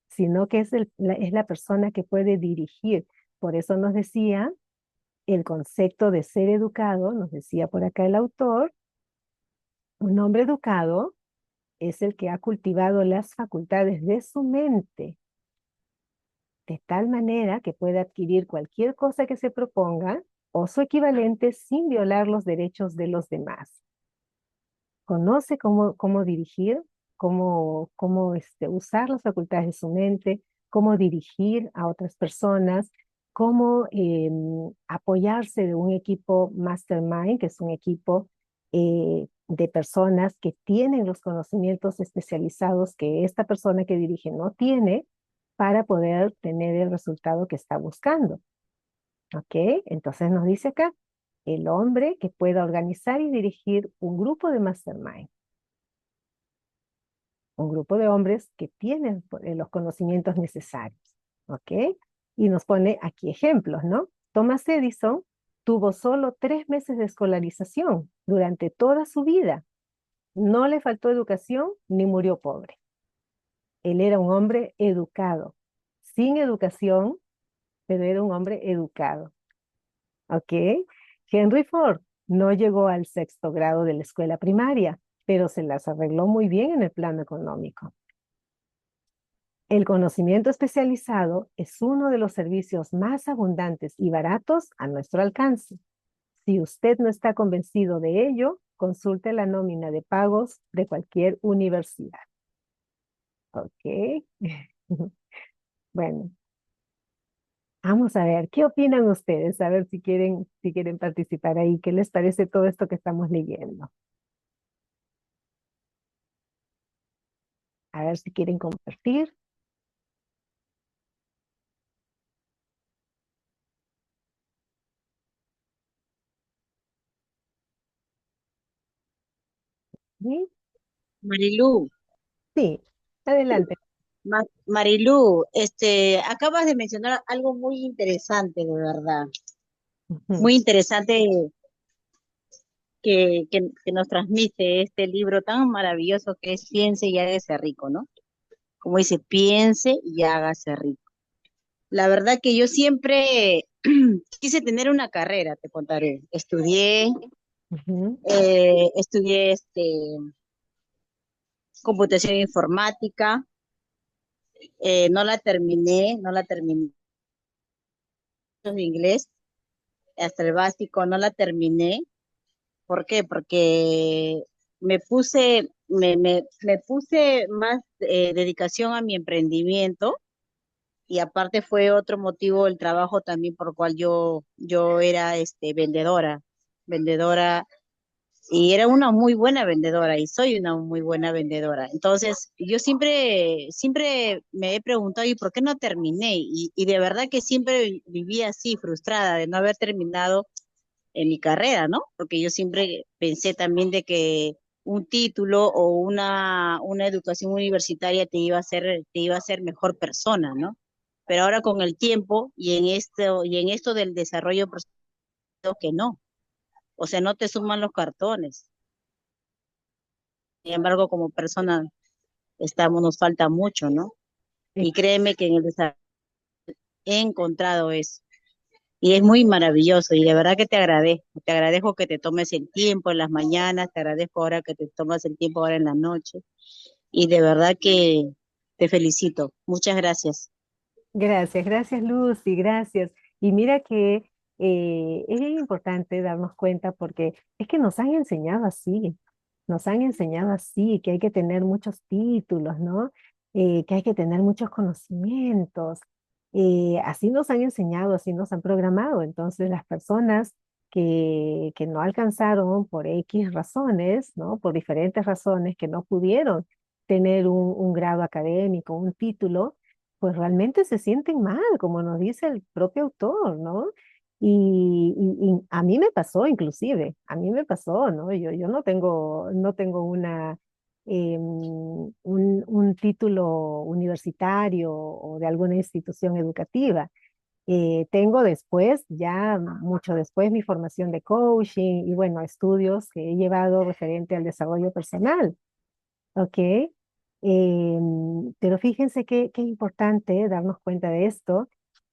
sino que es, es la persona que puede dirigir. Por eso nos decía el concepto de ser educado, nos decía por acá el autor, un hombre educado es el que ha cultivado las facultades de su mente de tal manera que puede adquirir cualquier cosa que se proponga o su equivalente sin violar los derechos de los demás. Conoce cómo dirigir, cómo usar las facultades de su mente, cómo dirigir a otras personas, cómo apoyarse de un equipo mastermind, que es un equipo de personas que tienen los conocimientos especializados que esta persona que dirige no tiene para poder tener el resultado que está buscando. ¿Ok? Entonces nos dice acá, el hombre que pueda organizar y dirigir un grupo de mastermind, un grupo de hombres que tienen los conocimientos necesarios. ¿Ok? Y nos pone aquí ejemplos, ¿no? Thomas Edison tuvo solo 3 meses de escolarización durante toda su vida. No le faltó educación ni murió pobre. Él era un hombre educado, sin educación, pero era un hombre educado. ¿Ok? Henry Ford no llegó al 6.º grado de la escuela primaria, pero se las arregló muy bien en el plano económico. El conocimiento especializado es uno de los servicios más abundantes y baratos a nuestro alcance. Si usted no está convencido de ello, consulte la nómina de pagos de cualquier universidad. ¿Ok? Bueno, vamos a ver, ¿qué opinan ustedes? A ver si quieren participar ahí. ¿Qué les parece todo esto que estamos leyendo? A ver si quieren compartir. ¿Sí? Marilú, Sí, adelante. Marilú, acabas de mencionar algo muy interesante, de verdad. Ujú, Muy interesante que nos transmite este libro tan maravilloso que es Piense y hágase rico, ¿no? Como dice, piense y hágase rico. La verdad que yo siempre quise tener una carrera, te contaré. ujú, Estudié computación informática, no la terminé de inglés, hasta el básico no la terminé. ¿Por qué? Porque me puse más dedicación a mi emprendimiento y aparte fue otro motivo el trabajo también por el cual yo era vendedora y era una muy buena vendedora y soy una muy buena vendedora. Entonces, yo siempre me he preguntado, ¿y por qué no terminé? Y de verdad que siempre viví así, frustrada de no haber terminado en mi carrera, ¿no? Porque yo siempre pensé también de que un título o una educación universitaria te iba a hacer mejor persona, ¿no? Pero ahora con el tiempo y en esto del desarrollo personal, creo que no. O sea, no te suman los cartones. Sin embargo, como persona nos falta mucho, ¿no? Y créeme que en el desarrollo he encontrado eso. Y es muy maravilloso y de verdad que te agradezco que te tomes el tiempo en las mañanas, te agradezco ahora que te tomas el tiempo ahora en la noche y de verdad que te felicito. Muchas gracias. Gracias, gracias Lucy, gracias. Y mira que es bien importante darnos cuenta porque es que nos han enseñado así, que hay que tener muchos títulos, ¿no? Que hay que tener muchos conocimientos. Así nos han enseñado, así nos han programado. Entonces las personas que no alcanzaron por X razones, ¿no? Por diferentes razones, que no pudieron tener un grado académico, un título, pues realmente se sienten mal, como nos dice el propio autor, ¿no? Y a mí me pasó inclusive, a mí me pasó, ¿no? Yo no tengo un título universitario o de alguna institución educativa. Tengo después, ya mucho después, mi formación de coaching y bueno, estudios que he llevado referente al desarrollo personal. Ok, pero fíjense qué importante darnos cuenta de esto.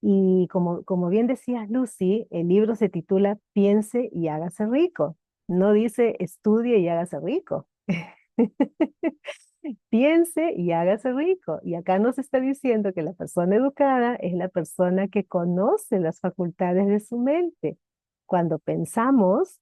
Y como bien decías, Lucy, el libro se titula Piense y hágase rico. No dice estudie y hágase rico. Piense y hágase rico. Y acá nos está diciendo que la persona educada es la persona que conoce las facultades de su mente. Cuando pensamos,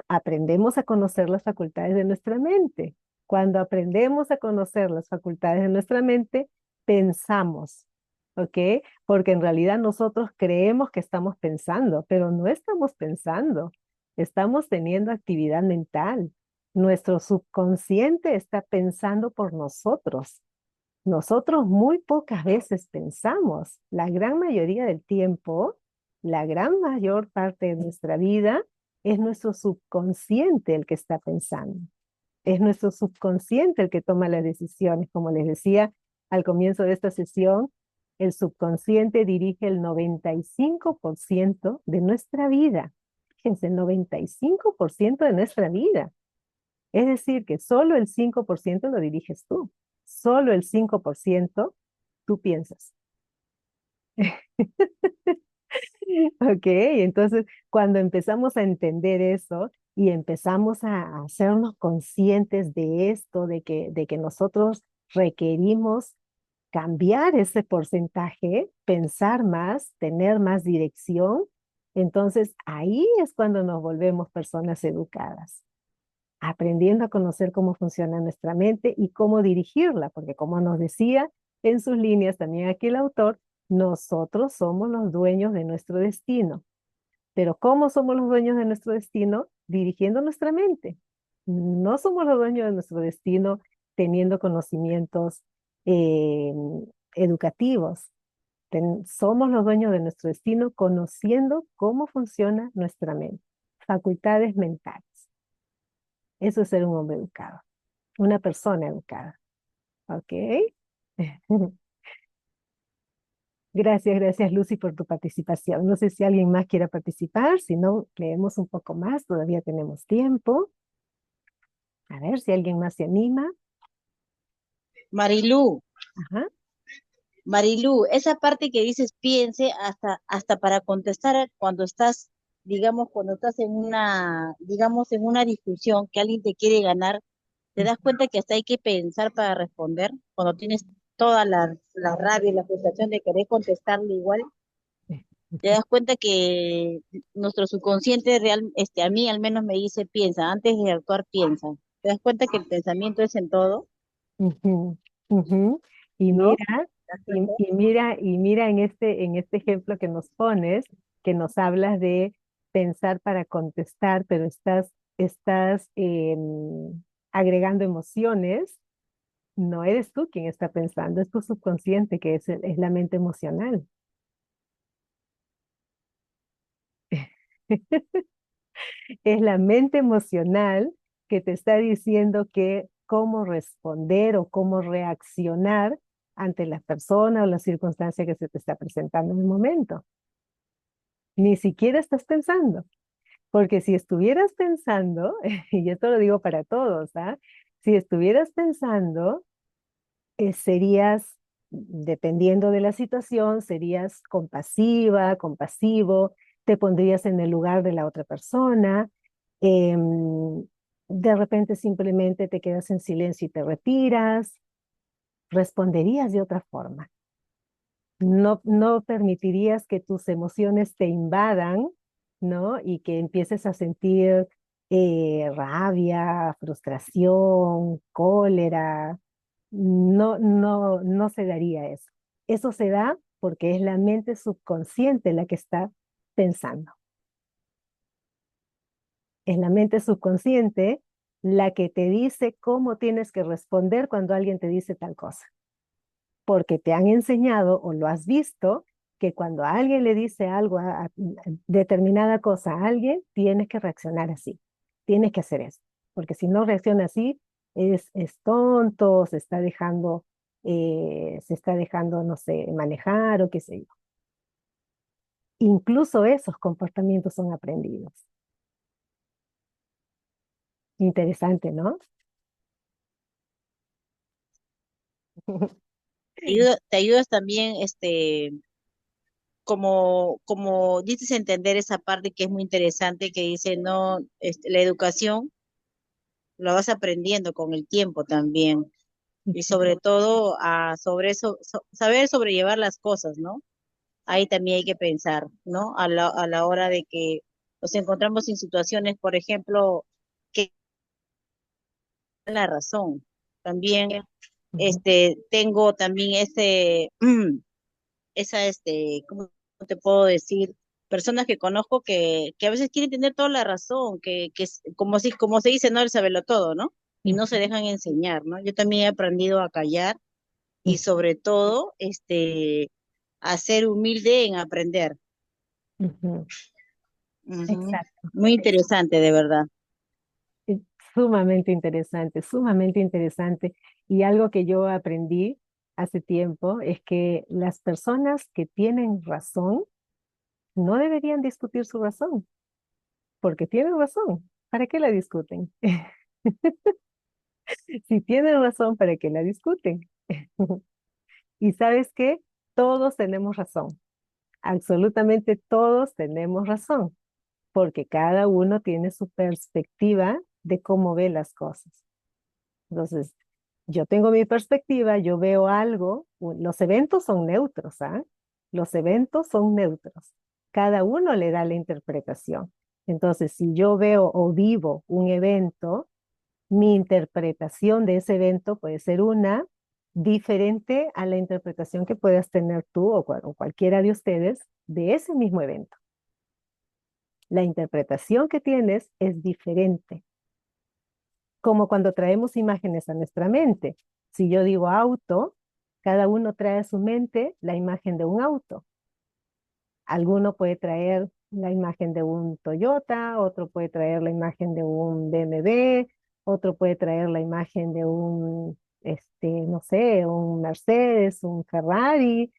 aprendemos a conocer las facultades de nuestra mente. Cuando aprendemos a conocer las facultades de nuestra mente, pensamos, ¿ok? Porque en realidad nosotros creemos que estamos pensando, pero no estamos pensando, estamos teniendo actividad mental. Nuestro subconsciente está pensando por nosotros. Nosotros muy pocas veces pensamos. La gran mayoría del tiempo, la gran mayor parte de nuestra vida, es nuestro subconsciente el que está pensando. Es nuestro subconsciente el que toma las decisiones. Como les decía al comienzo de esta sesión, el subconsciente dirige el 95% de nuestra vida. Fíjense, el 95% de nuestra vida. Es decir, que solo el 5% lo diriges tú. Solo el 5% tú piensas. Ok, entonces cuando empezamos a entender eso y empezamos a hacernos conscientes de esto, de que nosotros requerimos cambiar ese porcentaje, pensar más, tener más dirección, entonces ahí es cuando nos volvemos personas educadas, aprendiendo a conocer cómo funciona nuestra mente y cómo dirigirla, porque como nos decía en sus líneas también aquí el autor, nosotros somos los dueños de nuestro destino. Pero ¿cómo somos los dueños de nuestro destino? Dirigiendo nuestra mente. No somos los dueños de nuestro destino teniendo conocimientos eh, educativos. Somos los dueños de nuestro destino conociendo cómo funciona nuestra mente. Facultades mentales. Eso es ser un hombre educado, una persona educada. ¿Ok? Gracias, gracias Lucy por tu participación. No sé si alguien más quiera participar, si no, leemos un poco más, todavía tenemos tiempo. A ver si alguien más se anima. Marilú, Ajá. Marilú, esa parte que dices piense hasta para contestar cuando estás, digamos, cuando estás en digamos, en una discusión que alguien te quiere ganar, ¿te das cuenta que hasta hay que pensar para responder? Cuando tienes toda la rabia y la frustración de querer contestarle igual, te das cuenta que nuestro subconsciente real, a mí al menos me dice piensa, antes de actuar piensa. ¿Te das cuenta que el pensamiento es en todo? Ujú, ujú. Y ¿No? mira, ¿Te das cuenta? y mira en este ejemplo que nos pones, que nos hablas de pensar para contestar, pero estás estás agregando emociones, no eres tú quien está pensando, es tu subconsciente, que es la mente emocional. Es la mente emocional que te está diciendo que cómo responder o cómo reaccionar ante la persona o la circunstancia que se te está presentando en el momento. Ni siquiera estás pensando, porque si estuvieras pensando, y esto lo digo para todos, ¿ah? Si estuvieras pensando, serías, dependiendo de la situación, serías compasiva, compasivo, te pondrías en el lugar de la otra persona, em, de repente simplemente te quedas en silencio y te retiras, responderías de otra forma. No permitirías que tus emociones te invadan, ¿no? Y que empieces a sentir rabia, frustración, cólera. No se daría eso. Eso se da porque es la mente subconsciente la que está pensando. Es la mente subconsciente la que te dice cómo tienes que responder cuando alguien te dice tal cosa. Porque te han enseñado o lo has visto que cuando alguien le dice algo, a determinada cosa a alguien, tienes que reaccionar así. Tienes que hacer eso. Porque si no reacciona así, es tonto, se está dejando, no sé, manejar o qué sé yo. Incluso esos comportamientos son aprendidos. Interesante, ¿no? Te ayudas también, como dices, a entender esa parte que es muy interesante, que dice, no, la educación la vas aprendiendo con el tiempo también. Y sobre todo sobre eso, saber sobrellevar las cosas, ¿no? Ahí también hay que pensar, ¿no? A la hora de que nos encontramos en situaciones, por ejemplo, que la razón. También, Ujú, tengo también ¿cómo te puedo decir? Personas que conozco que a veces quieren tener toda la razón, que es como se dice, no, el sabelo todo, ¿no? Y no se ujú, dejan enseñar, ¿no? Yo también he aprendido a callar y ujú, sobre todo, a ser humilde en aprender. ujú. Ujú. Exacto. Muy interesante, de verdad. Es sumamente interesante. Y algo que yo aprendí hace tiempo es que las personas que tienen razón no deberían discutir su razón, porque tienen razón. ¿Para qué la discuten? Si tienen razón, ¿para qué la discuten? Y sabes qué, todos tenemos razón. Absolutamente todos tenemos razón, porque cada uno tiene su perspectiva de cómo ve las cosas. Entonces, yo tengo mi perspectiva, yo veo algo, los eventos son neutros, ¿ah? Los eventos son neutros. Cada uno le da la interpretación. Entonces, si yo veo o vivo un evento, mi interpretación de ese evento puede ser una diferente a la interpretación que puedas tener tú o cualquiera de ustedes de ese mismo evento. La interpretación que tienes es diferente, como cuando traemos imágenes a nuestra mente. Si yo digo auto, cada uno trae a su mente la imagen de un auto. Alguno puede traer la imagen de un Toyota, otro puede traer la imagen de un BMW, otro puede traer la imagen de un, no sé, un Mercedes, un Ferrari.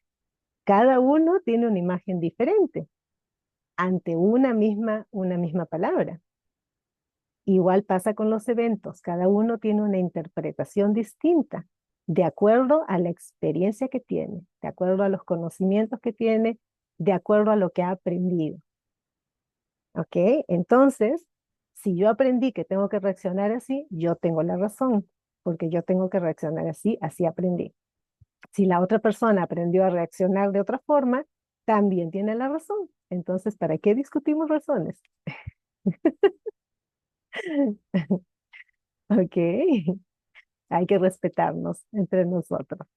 Cada uno tiene una imagen diferente ante una misma palabra. Igual pasa con los eventos, cada uno tiene una interpretación distinta de acuerdo a la experiencia que tiene, de acuerdo a los conocimientos que tiene, de acuerdo a lo que ha aprendido. ¿Ok? Entonces, si yo aprendí que tengo que reaccionar así, yo tengo la razón, porque yo tengo que reaccionar así, así aprendí. Si la otra persona aprendió a reaccionar de otra forma, también tiene la razón. Entonces, ¿para qué discutimos razones? ¿Ok? Hay que respetarnos entre nosotros.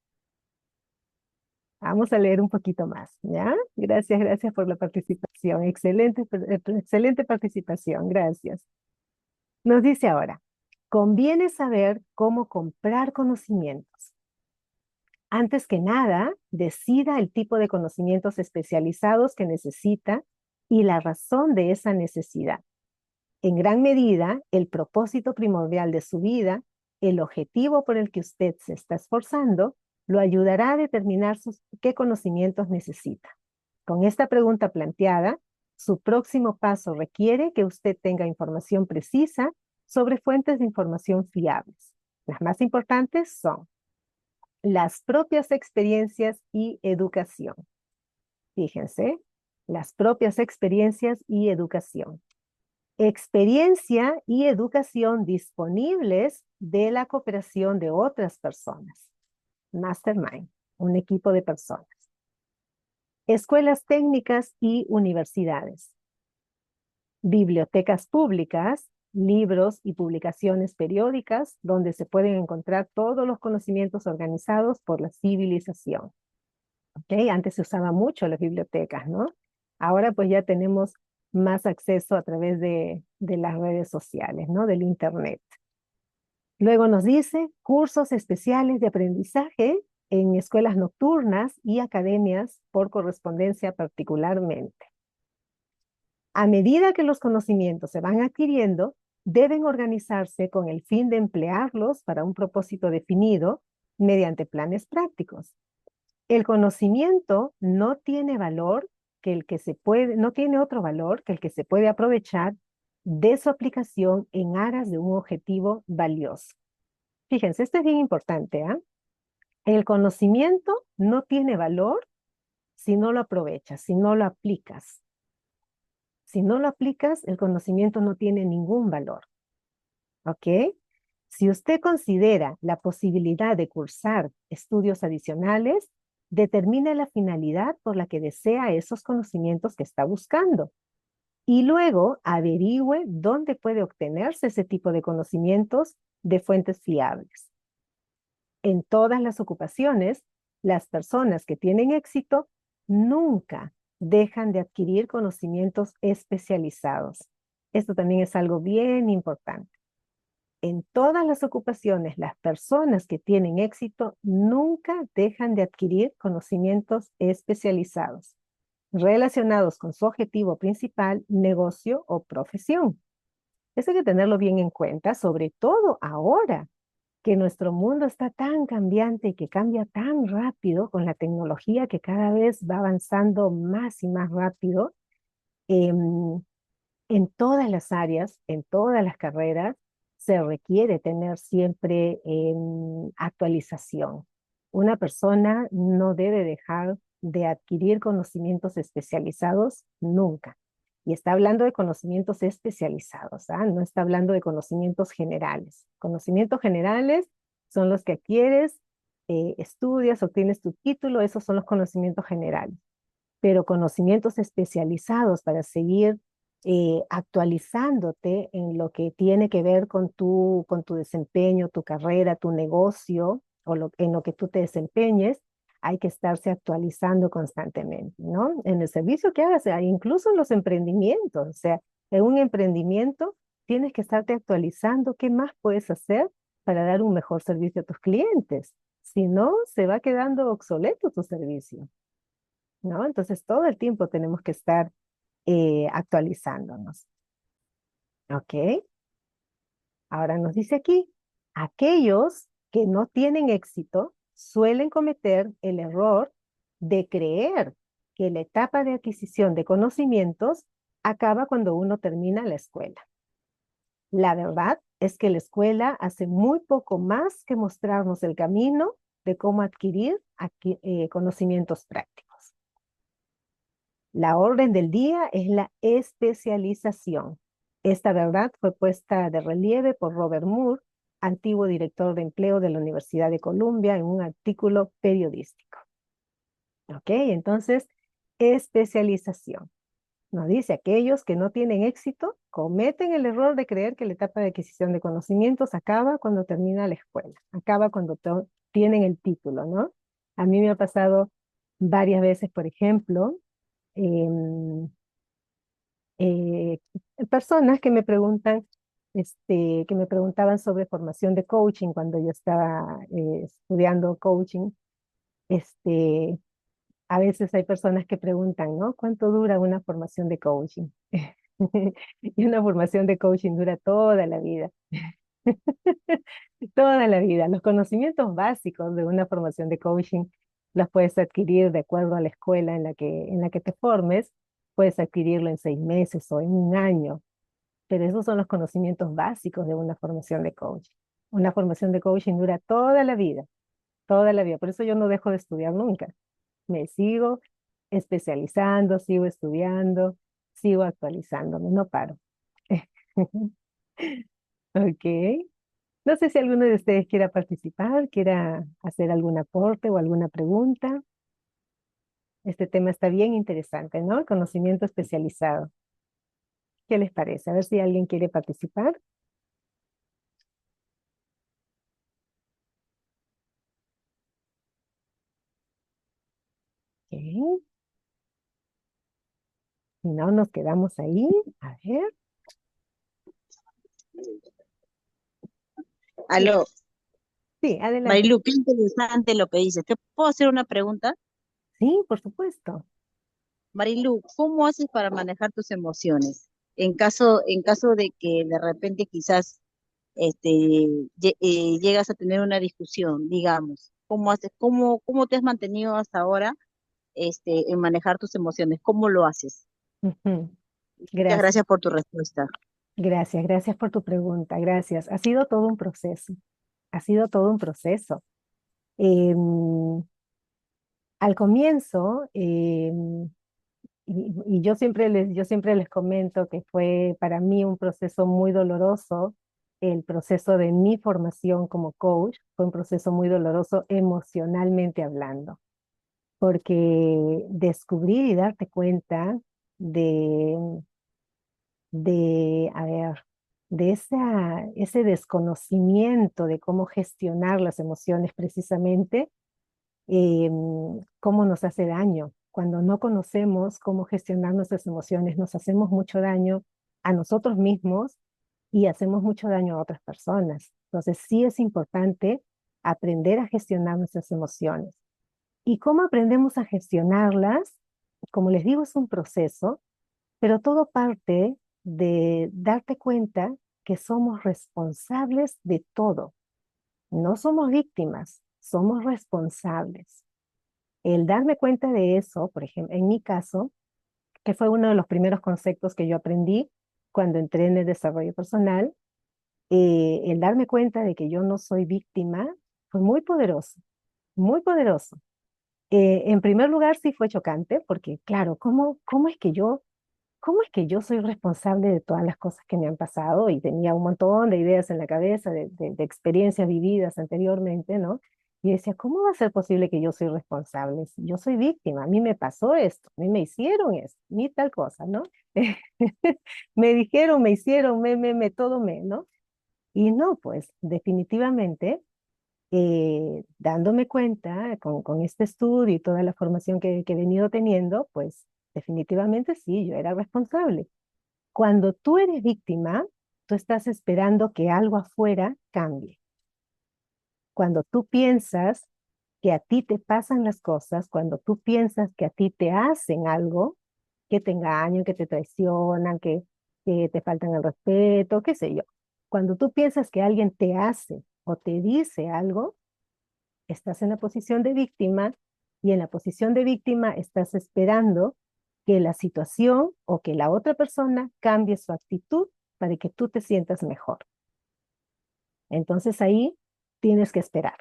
Vamos a leer un poquito más, ¿ya? Gracias por la participación. Excelente, excelente participación. Gracias. Nos dice ahora, conviene saber cómo comprar conocimientos. Antes que nada, decida el tipo de conocimientos especializados que necesita y la razón de esa necesidad. En gran medida, el propósito primordial de su vida, el objetivo por el que usted se está esforzando, lo ayudará a determinar qué conocimientos necesita. Con esta pregunta planteada, su próximo paso requiere que usted tenga información precisa sobre fuentes de información fiables. Las más importantes son las propias experiencias y educación. Fíjense, las propias experiencias y educación. Experiencia y educación disponibles de la cooperación de otras personas. Mastermind, un equipo de personas. Escuelas técnicas y universidades. Bibliotecas públicas, libros y publicaciones periódicas donde se pueden encontrar todos los conocimientos organizados por la civilización. ¿Okay? Antes se usaba mucho las bibliotecas, ¿no? Ahora pues ya tenemos más acceso a través de las redes sociales, ¿no? Del internet. Luego nos dice cursos especiales de aprendizaje en escuelas nocturnas y academias por correspondencia particularmente. A medida que los conocimientos se van adquiriendo, deben organizarse con el fin de emplearlos para un propósito definido mediante planes prácticos. El conocimiento no tiene valor que el que se puede, no tiene otro valor que el que se puede aprovechar de su aplicación en aras de un objetivo valioso. Fíjense, esto es bien importante, ¿eh? El conocimiento no tiene valor si no lo aprovechas, si no lo aplicas. Si no lo aplicas, el conocimiento no tiene ningún valor. ¿Ok? Si usted considera la posibilidad de cursar estudios adicionales, determine la finalidad por la que desea esos conocimientos que está buscando. Y luego averigüe dónde puede obtenerse ese tipo de conocimientos de fuentes fiables. En todas las ocupaciones, las personas que tienen éxito nunca dejan de adquirir conocimientos especializados. Esto también es algo bien importante. En todas las ocupaciones, las personas que tienen éxito nunca dejan de adquirir conocimientos especializados relacionados con su objetivo principal, negocio o profesión. Eso hay que tenerlo bien en cuenta, sobre todo ahora que nuestro mundo está tan cambiante y que cambia tan rápido con la tecnología que cada vez va avanzando más y más rápido. En todas las áreas, en todas las carreras, se requiere tener siempre actualización. Una persona no debe dejar de adquirir conocimientos especializados nunca. Y está hablando de conocimientos especializados, ¿ah? No está hablando de conocimientos generales. Conocimientos generales son los que adquieres, estudias, obtienes tu título, esos son los conocimientos generales. Pero conocimientos especializados para seguir actualizándote en lo que tiene que ver con tu desempeño, tu carrera, tu negocio o en lo que tú te desempeñes, hay que estarse actualizando constantemente, ¿no? En el servicio que hagas, incluso en los emprendimientos, o sea, en un emprendimiento tienes que estarte actualizando qué más puedes hacer para dar un mejor servicio a tus clientes. Si no, se va quedando obsoleto tu servicio, ¿no? Entonces todo el tiempo tenemos que estar actualizándonos. ¿Ok? Ahora nos dice aquí, aquellos que no tienen éxito suelen cometer el error de creer que la etapa de adquisición de conocimientos acaba cuando uno termina la escuela. La verdad es que la escuela hace muy poco más que mostrarnos el camino de cómo adquirir conocimientos prácticos. La orden del día es la especialización. Esta verdad fue puesta de relieve por Robert Moore, antiguo director de empleo de la Universidad de Columbia, en un artículo periodístico. ¿Ok? Entonces, especialización. Nos dice, aquellos que no tienen éxito cometen el error de creer que la etapa de adquisición de conocimientos acaba cuando termina la escuela, acaba cuando tienen el título, ¿no? A mí me ha pasado varias veces, por ejemplo, em, eh, personas que me preguntan, que me preguntaban sobre formación de coaching cuando yo estaba estudiando coaching. Este, a veces hay personas que preguntan, ¿no? ¿Cuánto dura una formación de coaching? Y una formación de coaching dura toda la vida. Toda la vida. Los conocimientos básicos de una formación de coaching los puedes adquirir de acuerdo a la escuela en la que te formes. Puedes adquirirlo en 6 meses o en un año, pero esos son los conocimientos básicos de una formación de coaching. Una formación de coaching dura toda la vida, toda la vida. Por eso yo no dejo de estudiar nunca. Me sigo especializando, sigo estudiando, sigo actualizándome, no paro. Ok. No sé si alguno de ustedes quiera participar, quiera hacer algún aporte o alguna pregunta. Este tema está bien interesante, ¿no? El conocimiento especializado. ¿Qué les parece? A ver si alguien quiere participar. Ok. Si no, nos quedamos ahí. A ver. Sí, Aló, sí, adelante. Marilu, qué interesante lo que dices. ¿Te puedo hacer una pregunta? Sí, por supuesto. Marilu, ¿cómo haces para manejar tus emociones? En caso de que de repente quizás llegas a tener una discusión, digamos, ¿cómo haces, cómo te has mantenido hasta ahora en manejar tus emociones? ¿Cómo lo haces? Ujú. Muchas Gracias, gracias por tu respuesta. gracias por tu pregunta. Gracias. Ha sido todo un proceso. Ha sido todo un proceso. Em, Al comienzo, y yo siempre les comento que fue para mí un proceso muy doloroso. El proceso de mi formación como coach fue un proceso muy doloroso emocionalmente hablando, porque descubrir y darte cuenta de, a ver, de ese desconocimiento de cómo gestionar las emociones precisamente, cómo nos hace daño. Cuando no conocemos cómo gestionar nuestras emociones, nos hacemos mucho daño a nosotros mismos y hacemos mucho daño a otras personas. Entonces, sí es importante aprender a gestionar nuestras emociones. ¿Y cómo aprendemos a gestionarlas? Como les digo, es un proceso, pero todo parte de darte cuenta que somos responsables de todo. No somos víctimas, somos responsables. El darme cuenta de eso, por ejemplo, en mi caso, que fue uno de los primeros conceptos que yo aprendí cuando entré en el desarrollo personal, el darme cuenta de que yo no soy víctima fue muy poderoso, muy poderoso. En primer lugar, sí fue chocante, porque claro, ¿cómo es que yo soy responsable de todas las cosas que me han pasado? Y tenía un montón de ideas en la cabeza, de experiencias vividas anteriormente, ¿no? Y decía, ¿cómo va a ser posible que yo soy responsable? Si yo soy víctima, a mí me pasó esto, a mí me hicieron esto, ni tal cosa, ¿no? Me dijeron, me hicieron, todo ¿no? Y no, pues definitivamente, dándome cuenta con este estudio y toda la formación que he venido teniendo, pues definitivamente sí, yo era responsable. Cuando tú eres víctima, tú estás esperando que algo afuera cambie. Cuando tú piensas que a ti te pasan las cosas, cuando tú piensas que a ti te hacen algo, que te engañan, que te traicionan, que te faltan el respeto, qué sé yo. Cuando tú piensas que alguien te hace o te dice algo, estás en la posición de víctima, y en la posición de víctima estás esperando que la situación o que la otra persona cambie su actitud para que tú te sientas mejor. Entonces ahí tienes que esperar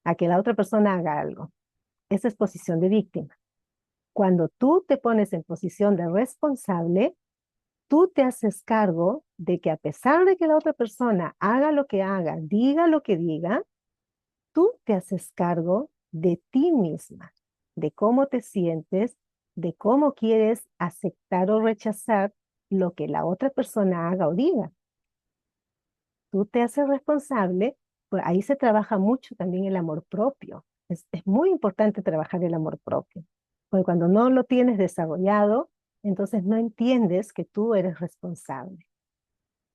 a que la otra persona haga algo. Esa es posición de víctima. Cuando tú te pones en posición de responsable, tú te haces cargo de que a pesar de que la otra persona haga lo que haga, diga lo que diga, tú te haces cargo de ti misma, de cómo te sientes, de cómo quieres aceptar o rechazar lo que la otra persona haga o diga. Tú te haces responsable, pues ahí se trabaja mucho también el amor propio. Es muy importante trabajar el amor propio, porque cuando no lo tienes desarrollado, entonces no entiendes que tú eres responsable.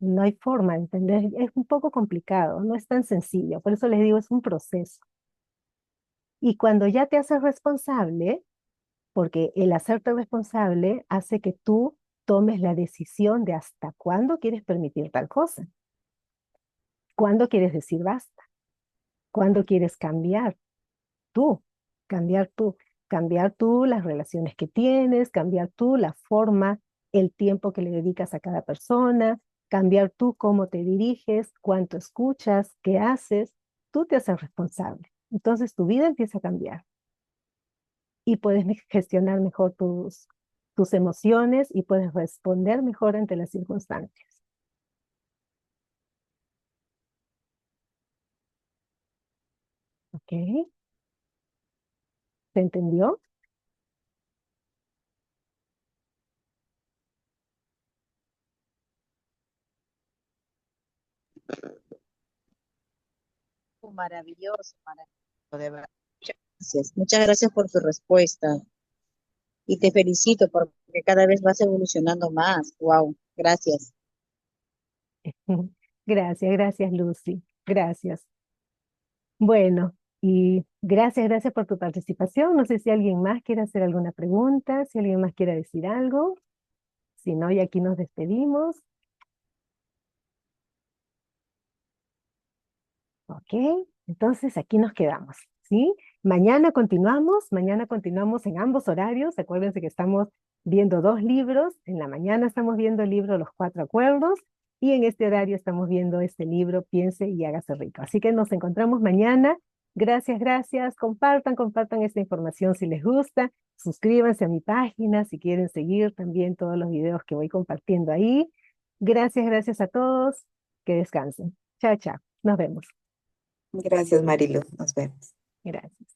No hay forma de entender, es un poco complicado, no es tan sencillo, por eso les digo, es un proceso. Y cuando ya te haces responsable, porque el hacerte responsable hace que tú tomes la decisión de hasta cuándo quieres permitir tal cosa, cuándo quieres decir basta, cuándo quieres tú, cambiar tú, cambiar tú las relaciones que tienes, cambiar tú la forma, el tiempo que le dedicas a cada persona, cambiar tú cómo te diriges, cuánto escuchas, qué haces, tú te haces responsable. Entonces tu vida empieza a cambiar y puedes gestionar mejor tus emociones y puedes responder mejor ante las circunstancias. ¿Ok? ¿Se entendió? Maravilloso, maravilloso, de verdad. Muchas gracias. Muchas gracias por tu respuesta y te felicito porque cada vez vas evolucionando más. Wow, gracias. Gracias, gracias Lucy. Gracias. Bueno, y gracias por tu participación. No sé si alguien más quiere hacer alguna pregunta, si alguien más quiere decir algo. Si no, y aquí nos despedimos. Ok, entonces aquí nos quedamos, ¿sí? Mañana continuamos en ambos horarios. Acuérdense que estamos viendo dos libros. En la mañana estamos viendo el libro Los Cuatro Acuerdos y en este horario estamos viendo este libro Piense y hágase rico. Así que nos encontramos mañana. Gracias. Compartan esta información si les gusta. Suscríbanse a mi página si quieren seguir también todos los videos que voy compartiendo ahí. Gracias a todos. Que descansen. Chao. Nos vemos. Gracias, Marilu. Nos vemos. Gracias.